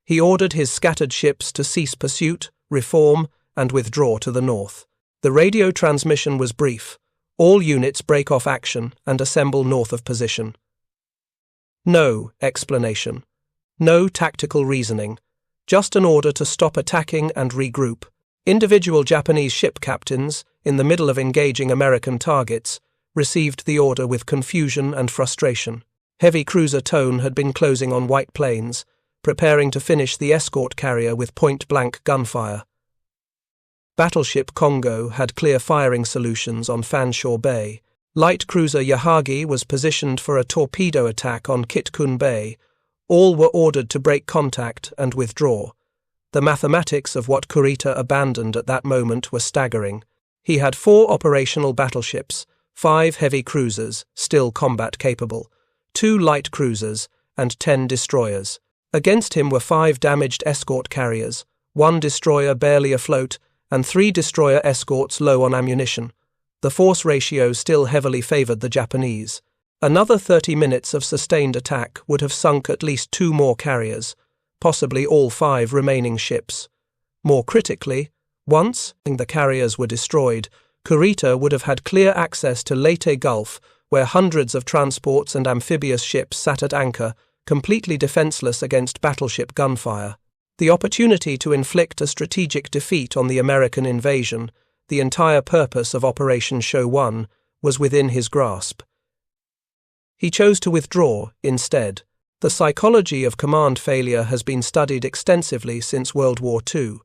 He ordered his scattered ships to cease pursuit, reform, and withdraw to the north. The radio transmission was brief. All units break off action and assemble north of position. No explanation. No tactical reasoning. Just an order to stop attacking and regroup. Individual Japanese ship captains, in the middle of engaging American targets, received the order with confusion and frustration. Heavy cruiser Tone had been closing on White Plains, preparing to finish the escort carrier with point-blank gunfire. Battleship Kongo had clear firing solutions on Fanshawe Bay. Light cruiser Yahagi was positioned for a torpedo attack on Kitkun Bay. All were ordered to break contact and withdraw. The mathematics of what Kurita abandoned at that moment were staggering. He had 4 operational battleships, 5 heavy cruisers, still combat-capable, 2 light cruisers, and 10 destroyers. Against him were 5 damaged escort carriers, 1 destroyer barely afloat, and 3 destroyer escorts low on ammunition. The force ratio still heavily favored the Japanese. Another 30 minutes of sustained attack would have sunk at least 2 more carriers, possibly all 5 remaining ships. More critically, once the carriers were destroyed, Kurita would have had clear access to Leyte Gulf, where hundreds of transports and amphibious ships sat at anchor, completely defenseless against battleship gunfire. The opportunity to inflict a strategic defeat on the American invasion, the entire purpose of Operation Show 1, was within his grasp. He chose to withdraw instead. The psychology of command failure has been studied extensively since World War II,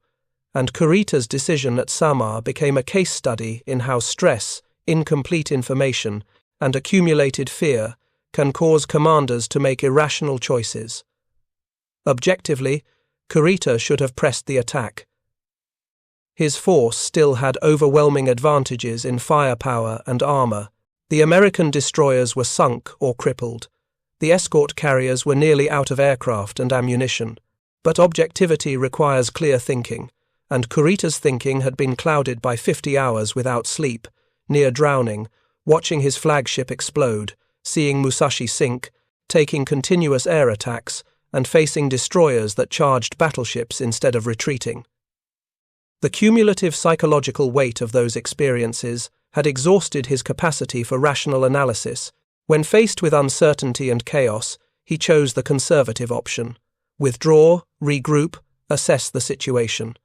and Kurita's decision at Samar became a case study in how stress, incomplete information, and accumulated fear can cause commanders to make irrational choices. Objectively, Kurita should have pressed the attack. His force still had overwhelming advantages in firepower and armor. The American destroyers were sunk or crippled. The escort carriers were nearly out of aircraft and ammunition. But objectivity requires clear thinking, and Kurita's thinking had been clouded by 50 hours without sleep, near drowning, watching his flagship explode, seeing Musashi sink, taking continuous air attacks, and facing destroyers that charged battleships instead of retreating. The cumulative psychological weight of those experiences had exhausted his capacity for rational analysis. When faced with uncertainty and chaos, he chose the conservative option: withdraw, regroup, assess the situation.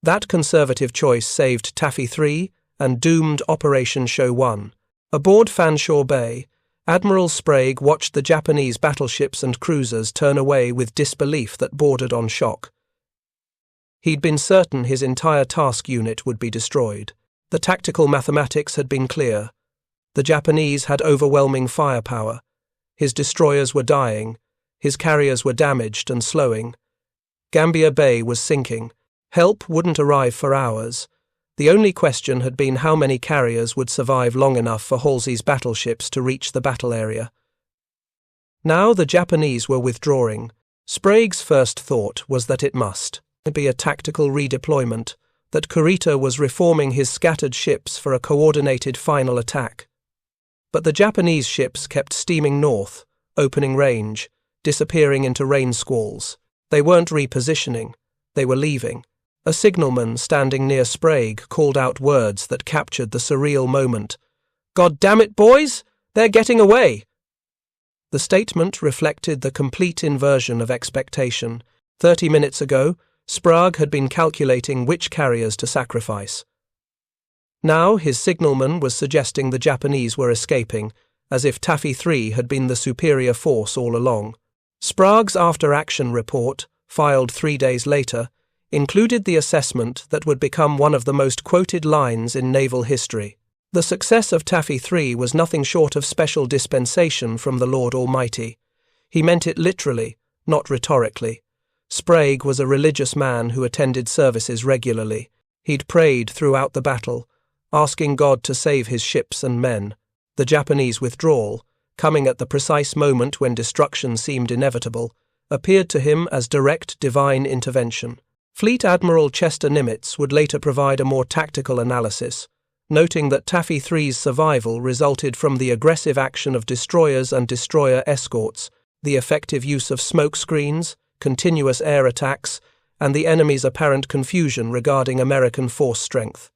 That conservative choice saved Taffy 3 and doomed Operation Show 1. Aboard Fanshawe Bay, Admiral Sprague watched the Japanese battleships and cruisers turn away with disbelief that bordered on shock. He'd been certain his entire task unit would be destroyed. The tactical mathematics had been clear. The Japanese had overwhelming firepower. His destroyers were dying. His carriers were damaged and slowing. Gambier Bay was sinking. Help wouldn't arrive for hours. The only question had been how many carriers would survive long enough for Halsey's battleships to reach the battle area. Now the Japanese were withdrawing. Sprague's first thought was that it must be a tactical redeployment, that Kurita was reforming his scattered ships for a coordinated final attack. But the Japanese ships kept steaming north, opening range, disappearing into rain squalls. They weren't repositioning, they were leaving. A signalman standing near Sprague called out words that captured the surreal moment. "God damn it, boys! They're getting away!" The statement reflected the complete inversion of expectation. 30 minutes ago, Sprague had been calculating which carriers to sacrifice. Now his signalman was suggesting the Japanese were escaping, as if Taffy 3 had been the superior force all along. Sprague's after-action report, filed 3 days later, included the assessment that would become one of the most quoted lines in naval history. The success of Taffy 3 was nothing short of special dispensation from the Lord Almighty. He meant it literally, not rhetorically. Sprague was a religious man who attended services regularly. He'd prayed throughout the battle, asking God to save his ships and men. The Japanese withdrawal, coming at the precise moment when destruction seemed inevitable, appeared to him as direct divine intervention. Fleet Admiral Chester Nimitz would later provide a more tactical analysis, noting that Taffy 3's survival resulted from the aggressive action of destroyers and destroyer escorts, the effective use of smoke screens, continuous air attacks, and the enemy's apparent confusion regarding American force strength.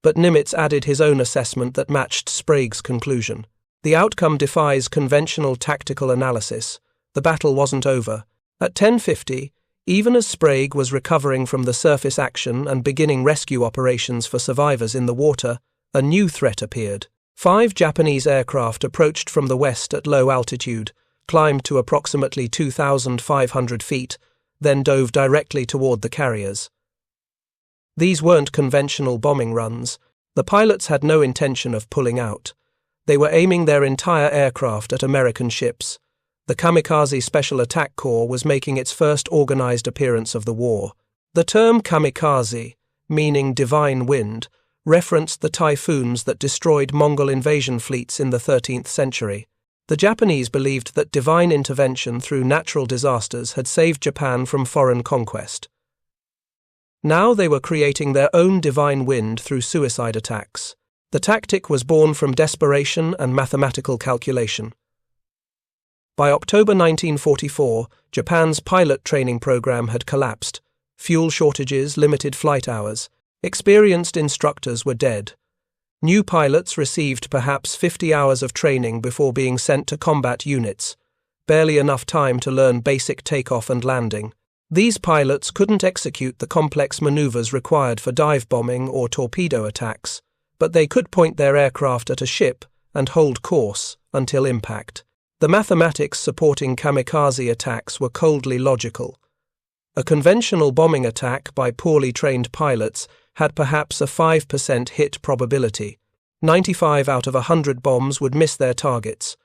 But Nimitz added his own assessment that matched Sprague's conclusion. The outcome defies conventional tactical analysis. The battle wasn't over. At 10:50, even as Sprague was recovering from the surface action and beginning rescue operations for survivors in the water, a new threat appeared. 5 Japanese aircraft approached from the west at low altitude, climbed to approximately 2,500 feet, then dove directly toward the carriers. These weren't conventional bombing runs. The pilots had no intention of pulling out. They were aiming their entire aircraft at American ships. The Kamikaze Special Attack Corps was making its first organized appearance of the war. The term kamikaze, meaning divine wind, referenced the typhoons that destroyed Mongol invasion fleets in the 13th century. The Japanese believed that divine intervention through natural disasters had saved Japan from foreign conquest. Now they were creating their own divine wind through suicide attacks. The tactic was born from desperation and mathematical calculation. By October 1944, Japan's pilot training program had collapsed. Fuel shortages, limited flight hours. Experienced instructors were dead. New pilots received perhaps 50 hours of training before being sent to combat units, barely enough time to learn basic takeoff and landing. These pilots couldn't execute the complex maneuvers required for dive bombing or torpedo attacks, but they could point their aircraft at a ship and hold course until impact. The mathematics supporting kamikaze attacks were coldly logical. A conventional bombing attack by poorly trained pilots had perhaps a 5% hit probability. 95 out of 100 bombs would miss their targets,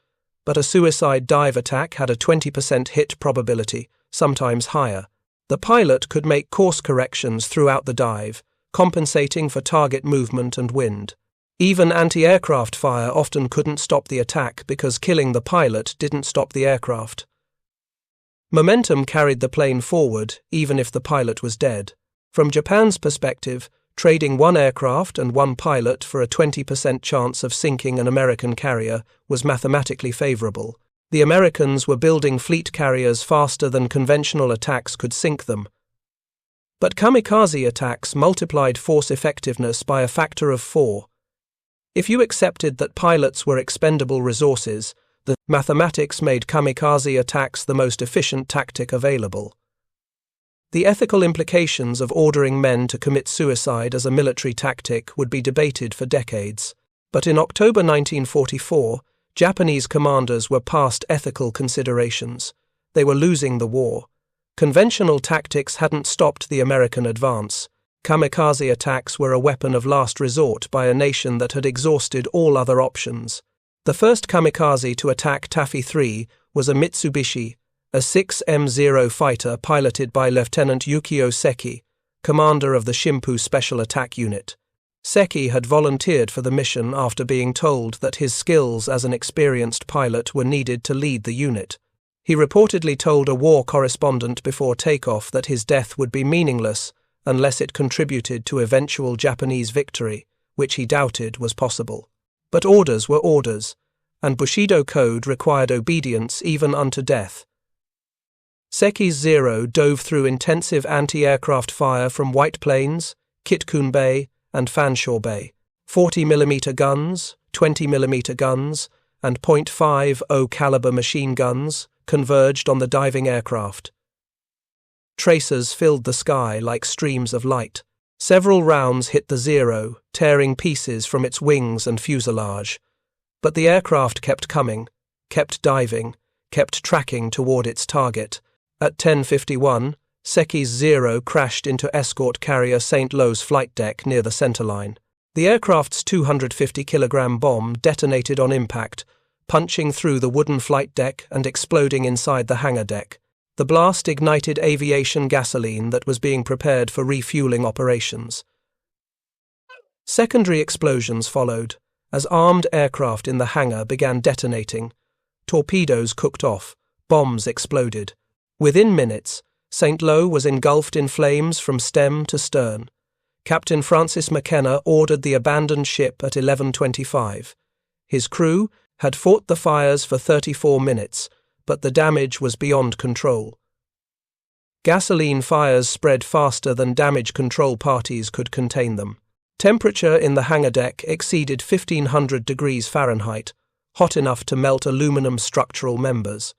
but a suicide dive attack had a 20% hit probability, sometimes higher. The pilot could make course corrections throughout the dive, compensating for target movement and wind. Even anti-aircraft fire often couldn't stop the attack because killing the pilot didn't stop the aircraft. Momentum carried the plane forward, even if the pilot was dead. From Japan's perspective, trading one aircraft and one pilot for a 20% chance of sinking an American carrier was mathematically favorable. The Americans were building fleet carriers faster than conventional attacks could sink them. But kamikaze attacks multiplied force effectiveness by a factor of 4. If you accepted that pilots were expendable resources, the mathematics made kamikaze attacks the most efficient tactic available. The ethical implications of ordering men to commit suicide as a military tactic would be debated for decades. But in October 1944, Japanese commanders were past ethical considerations. They were losing the war. Conventional tactics hadn't stopped the American advance. Kamikaze attacks were a weapon of last resort by a nation that had exhausted all other options. The first kamikaze to attack Taffy 3 was a Mitsubishi, a 6M0 fighter piloted by Lieutenant Yukio Seki, commander of the Shimpu Special Attack Unit. Seki had volunteered for the mission after being told that his skills as an experienced pilot were needed to lead the unit. He reportedly told a war correspondent before takeoff that his death would be meaningless unless it contributed to eventual Japanese victory, which he doubted was possible. But orders were orders, and Bushido code required obedience even unto death. Seki's Zero dove through intensive anti-aircraft fire from White Plains, Kitkun Bay, and Fanshawe Bay. 40mm guns, 20mm guns, and .50 caliber machine guns converged on the diving aircraft. Tracers filled the sky like streams of light. Several rounds hit the Zero, tearing pieces from its wings and fuselage. But the aircraft kept coming, kept diving, kept tracking toward its target. At 10:51, Seki's Zero crashed into escort carrier St. Lou's flight deck near the centerline. The aircraft's 250-kilogram bomb detonated on impact, punching through the wooden flight deck and exploding inside the hangar deck. The blast ignited aviation gasoline that was being prepared for refueling operations. Secondary explosions followed, as armed aircraft in the hangar began detonating. Torpedoes cooked off, bombs exploded. Within minutes, St. Louis was engulfed in flames from stem to stern. Captain Francis McKenna ordered the abandoned ship at 11:25. His crew had fought the fires for 34 minutes, but the damage was beyond control. Gasoline fires spread faster than damage control parties could contain them. Temperature in the hangar deck exceeded 1,500 degrees Fahrenheit, hot enough to melt aluminum structural members.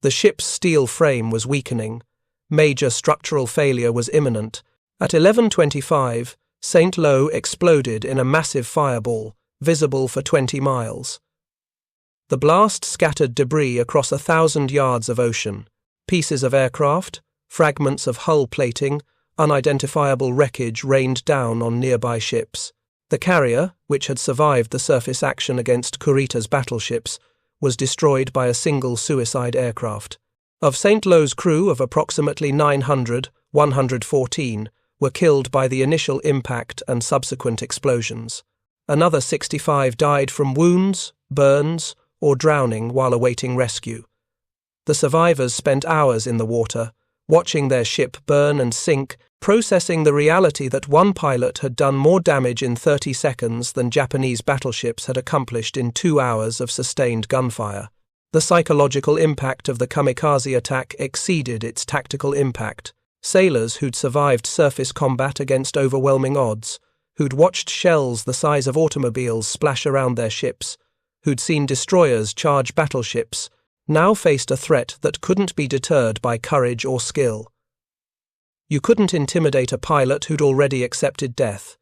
The ship's steel frame was weakening. Major structural failure was imminent. At 11:25, St. Louis exploded in a massive fireball, visible for 20 miles. The blast scattered debris across 1,000 yards of ocean. Pieces of aircraft, fragments of hull plating, unidentifiable wreckage rained down on nearby ships. The carrier, which had survived the surface action against Kurita's battleships, was destroyed by a single suicide aircraft. Of St. Louis' crew of approximately 900, 114 were killed by the initial impact and subsequent explosions. Another 65 died from wounds, burns, or drowning while awaiting rescue. The survivors spent hours in the water, watching their ship burn and sink, processing the reality that one pilot had done more damage in 30 seconds than Japanese battleships had accomplished in 2 hours of sustained gunfire. The psychological impact of the kamikaze attack exceeded its tactical impact. Sailors who'd survived surface combat against overwhelming odds, who'd watched shells the size of automobiles splash around their ships, who'd seen destroyers charge battleships, now faced a threat that couldn't be deterred by courage or skill. You couldn't intimidate a pilot who'd already accepted death.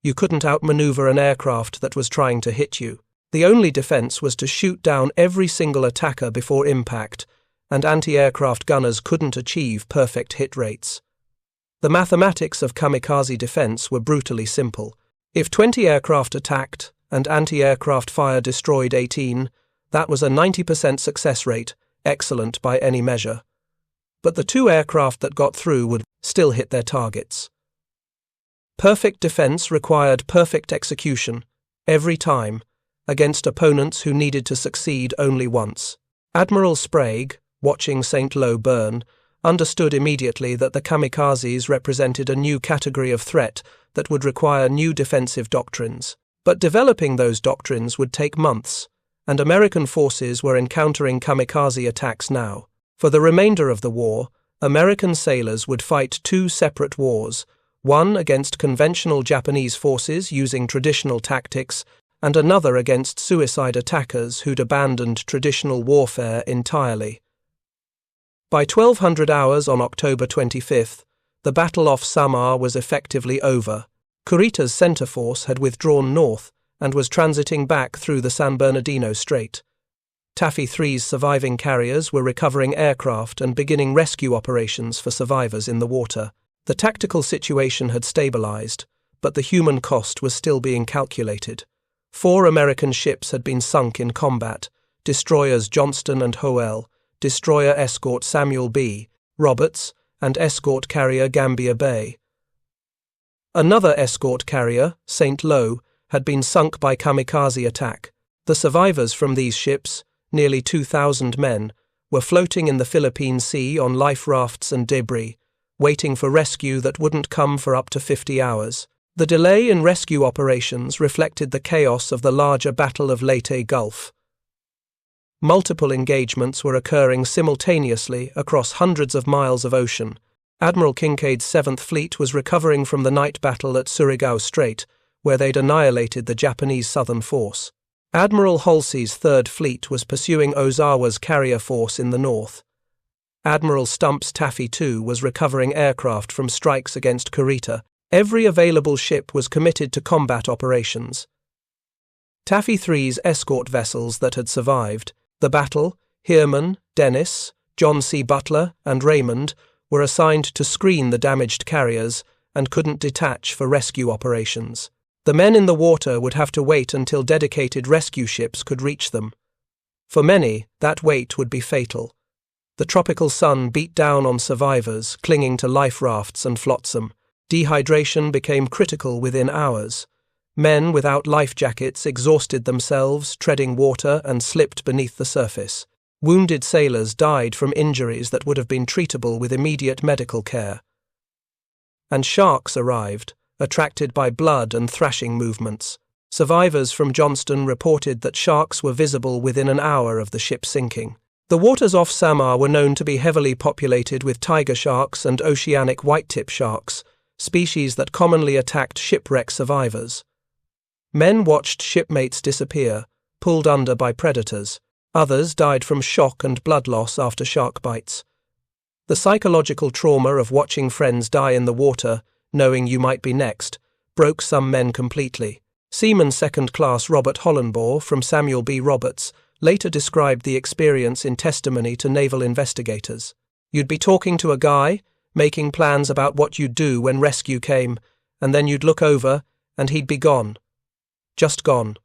You couldn't outmaneuver an aircraft that was trying to hit you. The only defense was to shoot down every single attacker before impact, and anti-aircraft gunners couldn't achieve perfect hit rates. The mathematics of kamikaze defense were brutally simple. If 20 aircraft attacked and anti-aircraft fire destroyed 18, that was a 90% success rate, excellent by any measure. But the 2 aircraft that got through would still hit their targets. Perfect defense required perfect execution, every time, against opponents who needed to succeed only once. Admiral Sprague, watching St. Lo burn, understood immediately that the kamikazes represented a new category of threat that would require new defensive doctrines. But developing those doctrines would take months, and American forces were encountering kamikaze attacks now. For the remainder of the war, American sailors would fight two separate wars, one against conventional Japanese forces using traditional tactics, and another against suicide attackers who'd abandoned traditional warfare entirely. By 1200 hours on October 25th, the battle off Samar was effectively over. Kurita's center force had withdrawn north and was transiting back through the San Bernardino Strait. Taffy 3's surviving carriers were recovering aircraft and beginning rescue operations for survivors in the water. The tactical situation had stabilized, but the human cost was still being calculated. 4 American ships had been sunk in combat: destroyers Johnston and Hoel, destroyer escort Samuel B. Roberts, and escort carrier Gambier Bay. Another escort carrier, St. Lo, had been sunk by kamikaze attack. The survivors from these ships, nearly 2,000 men, were floating in the Philippine Sea on life rafts and debris, waiting for rescue that wouldn't come for up to 50 hours. The delay in rescue operations reflected the chaos of the larger Battle of Leyte Gulf. Multiple engagements were occurring simultaneously across hundreds of miles of ocean. Admiral Kinkaid's 7th Fleet was recovering from the night battle at Surigao Strait, where they'd annihilated the Japanese southern force. Admiral Halsey's 3rd Fleet was pursuing Ozawa's carrier force in the north. Admiral Stump's Taffy II was recovering aircraft from strikes against Kurita. Every available ship was committed to combat operations. Taffy III's escort vessels that had survived, the Battle, Heermann, Dennis, John C. Butler, and Raymond, were assigned to screen the damaged carriers and couldn't detach for rescue operations. The men in the water would have to wait until dedicated rescue ships could reach them. For many, that wait would be fatal. The tropical sun beat down on survivors clinging to life rafts and flotsam. Dehydration became critical within hours. Men without life jackets exhausted themselves, treading water, and slipped beneath the surface. Wounded sailors died from injuries that would have been treatable with immediate medical care. And sharks arrived, attracted by blood and thrashing movements. Survivors from Johnston reported that sharks were visible within an hour of the ship sinking. The waters off Samar were known to be heavily populated with tiger sharks and oceanic white-tip sharks, species that commonly attacked shipwreck survivors. Men watched shipmates disappear, pulled under by predators. Others died from shock and blood loss after shark bites. The psychological trauma of watching friends die in the water, knowing you might be next, broke some men completely. Seaman Second Class Robert Hollenbaugh from Samuel B. Roberts later described the experience in testimony to naval investigators. You'd be talking to a guy, making plans about what you'd do when rescue came, and then you'd look over, and he'd be gone. Just gone.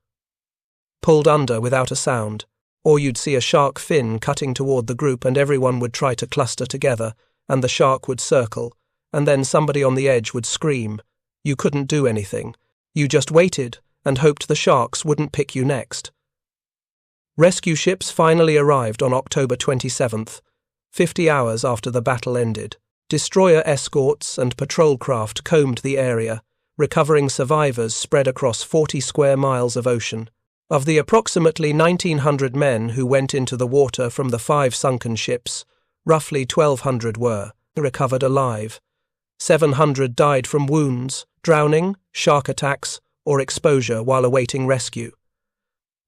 Pulled under without a sound. Or you'd see a shark fin cutting toward the group and everyone would try to cluster together, and the shark would circle, and then somebody on the edge would scream. You couldn't do anything. You just waited and hoped the sharks wouldn't pick you next. Rescue ships finally arrived on October 27th, 50 hours after the battle ended. Destroyer escorts and patrol craft combed the area, recovering survivors spread across 40 square miles of ocean. Of the approximately 1,900 men who went into the water from the 5 sunken ships, roughly 1,200 were recovered alive. 700 died from wounds, drowning, shark attacks, or exposure while awaiting rescue.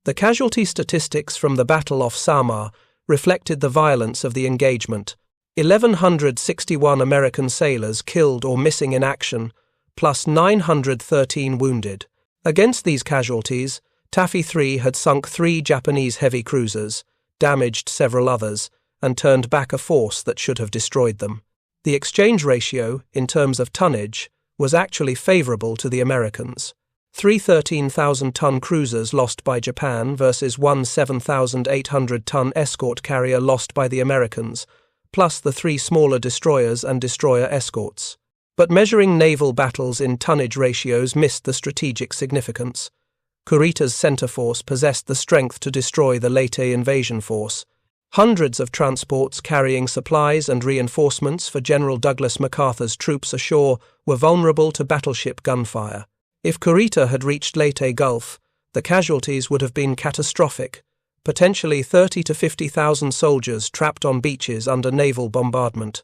The casualty statistics from the battle off Samar reflected the violence of the engagement. 1,161 American sailors killed or missing in action, plus 913 wounded. Against these casualties, Taffy III had sunk 3 Japanese heavy cruisers, damaged several others, and turned back a force that should have destroyed them. The exchange ratio, in terms of tonnage, was actually favorable to the Americans. 3 13,000-ton cruisers lost by Japan versus 1 7,800-ton escort carrier lost by the Americans, plus the 3 smaller destroyers and destroyer escorts. But measuring naval battles in tonnage ratios missed the strategic significance. Kurita's center force possessed the strength to destroy the Leyte invasion force. Hundreds of transports carrying supplies and reinforcements for General Douglas MacArthur's troops ashore were vulnerable to battleship gunfire. If Kurita had reached Leyte Gulf, the casualties would have been catastrophic, potentially 30,000 to 50,000 soldiers trapped on beaches under naval bombardment.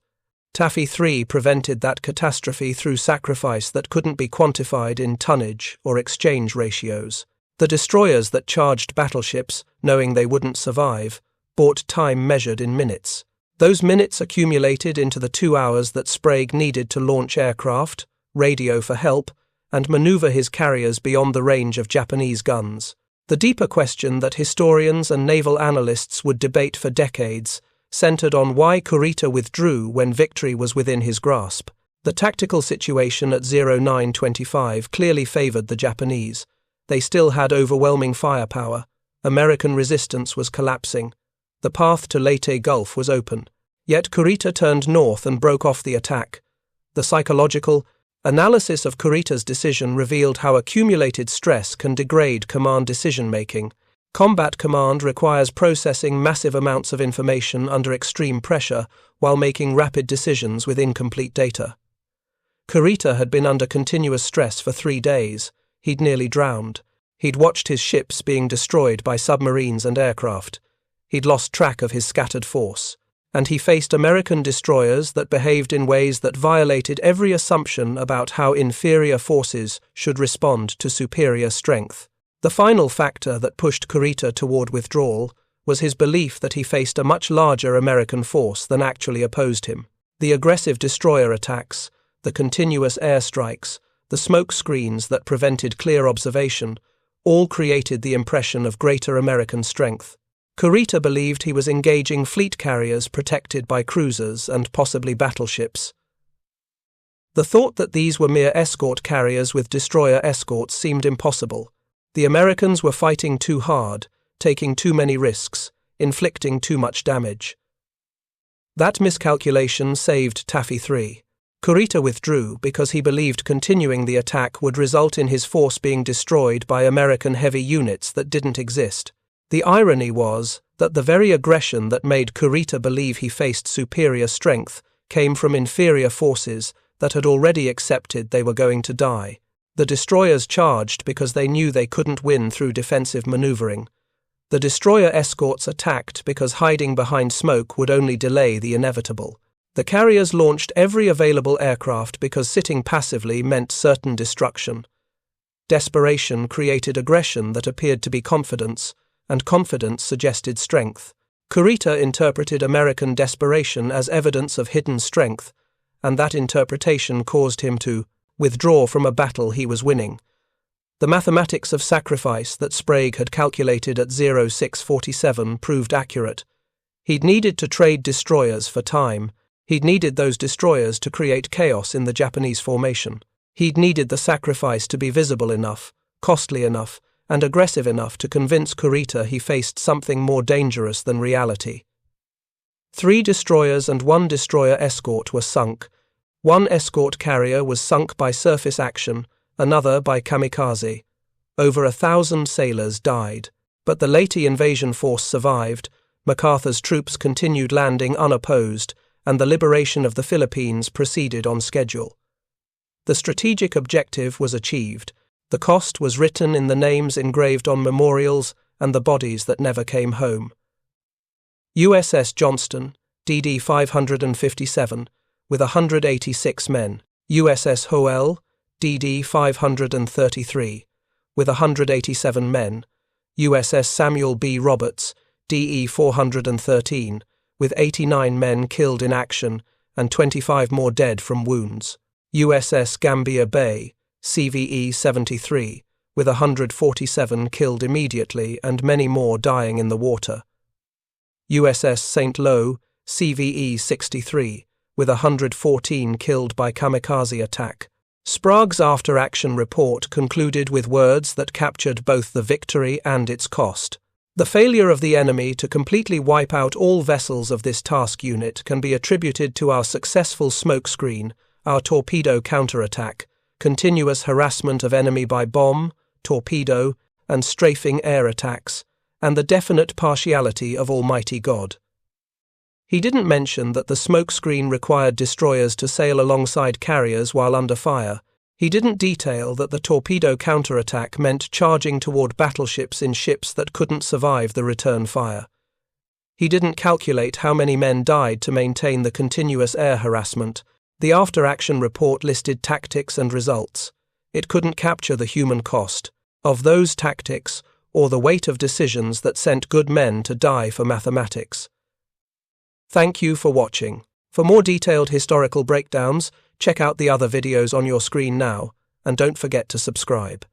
Taffy 3 prevented that catastrophe through sacrifice that couldn't be quantified in tonnage or exchange ratios. The destroyers that charged battleships, knowing they wouldn't survive, bought time measured in minutes. Those minutes accumulated into the 2 hours that Sprague needed to launch aircraft, radio for help, and maneuver his carriers beyond the range of Japanese guns. The deeper question that historians and naval analysts would debate for decades centered on why Kurita withdrew when victory was within his grasp. The tactical situation at 0925 clearly favored the Japanese. They still had overwhelming firepower. American resistance was collapsing. The path to Leyte Gulf was open. Yet Kurita turned north and broke off the attack. The psychological analysis of Kurita's decision revealed how accumulated stress can degrade command decision-making. Combat command requires processing massive amounts of information under extreme pressure while making rapid decisions with incomplete data. Kurita had been under continuous stress for 3 days. He'd nearly drowned. He'd watched his ships being destroyed by submarines and aircraft. He'd lost track of his scattered force. And he faced American destroyers that behaved in ways that violated every assumption about how inferior forces should respond to superior strength. The final factor that pushed Kurita toward withdrawal was his belief that he faced a much larger American force than actually opposed him. The aggressive destroyer attacks, the continuous airstrikes, the smoke screens that prevented clear observation, all created the impression of greater American strength. Kurita believed he was engaging fleet carriers protected by cruisers and possibly battleships. The thought that these were mere escort carriers with destroyer escorts seemed impossible. The Americans were fighting too hard, taking too many risks, inflicting too much damage. That miscalculation saved Taffy 3. Kurita withdrew because he believed continuing the attack would result in his force being destroyed by American heavy units that didn't exist. The irony was that the very aggression that made Kurita believe he faced superior strength came from inferior forces that had already accepted they were going to die. The destroyers charged because they knew they couldn't win through defensive maneuvering. The destroyer escorts attacked because hiding behind smoke would only delay the inevitable. The carriers launched every available aircraft because sitting passively meant certain destruction. Desperation created aggression that appeared to be confidence, and confidence suggested strength. Kurita interpreted American desperation as evidence of hidden strength, and that interpretation caused him to withdraw from a battle he was winning. The mathematics of sacrifice that Sprague had calculated at 0647 proved accurate. He'd needed to trade destroyers for time. He'd needed those destroyers to create chaos in the Japanese formation. He'd needed the sacrifice to be visible enough, costly enough, and aggressive enough to convince Kurita he faced something more dangerous than reality. 3 destroyers and 1 destroyer escort were sunk. 1 escort carrier was sunk by surface action, another by kamikaze. Over 1,000 sailors died. But the Leyte invasion force survived, MacArthur's troops continued landing unopposed, and the liberation of the Philippines proceeded on schedule. The strategic objective was achieved. The cost was written in the names engraved on memorials and the bodies that never came home. USS Johnston, DD 557, with 186 men. USS Hoel, DD 533, with 187 men. USS Samuel B. Roberts, DE 413, with 89 men killed in action and 25 more dead from wounds. USS Gambier Bay, CVE 73, with 147 killed immediately and many more dying in the water. USS St. Lo, CVE 63, with 114 killed by kamikaze attack. Sprague's after-action report concluded with words that captured both the victory and its cost. The failure of the enemy to completely wipe out all vessels of this task unit can be attributed to our successful smokescreen, our torpedo counterattack, continuous harassment of enemy by bomb, torpedo, and strafing air attacks, and the definite partiality of Almighty God. He didn't mention that the smokescreen required destroyers to sail alongside carriers while under fire. He didn't detail that the torpedo counterattack meant charging toward battleships in ships that couldn't survive the return fire. He didn't calculate how many men died to maintain the continuous air harassment. The after-action report listed tactics and results. It couldn't capture the human cost of those tactics or the weight of decisions that sent good men to die for mathematics. Thank you for watching. For more detailed historical breakdowns, check out the other videos on your screen now, and don't forget to subscribe.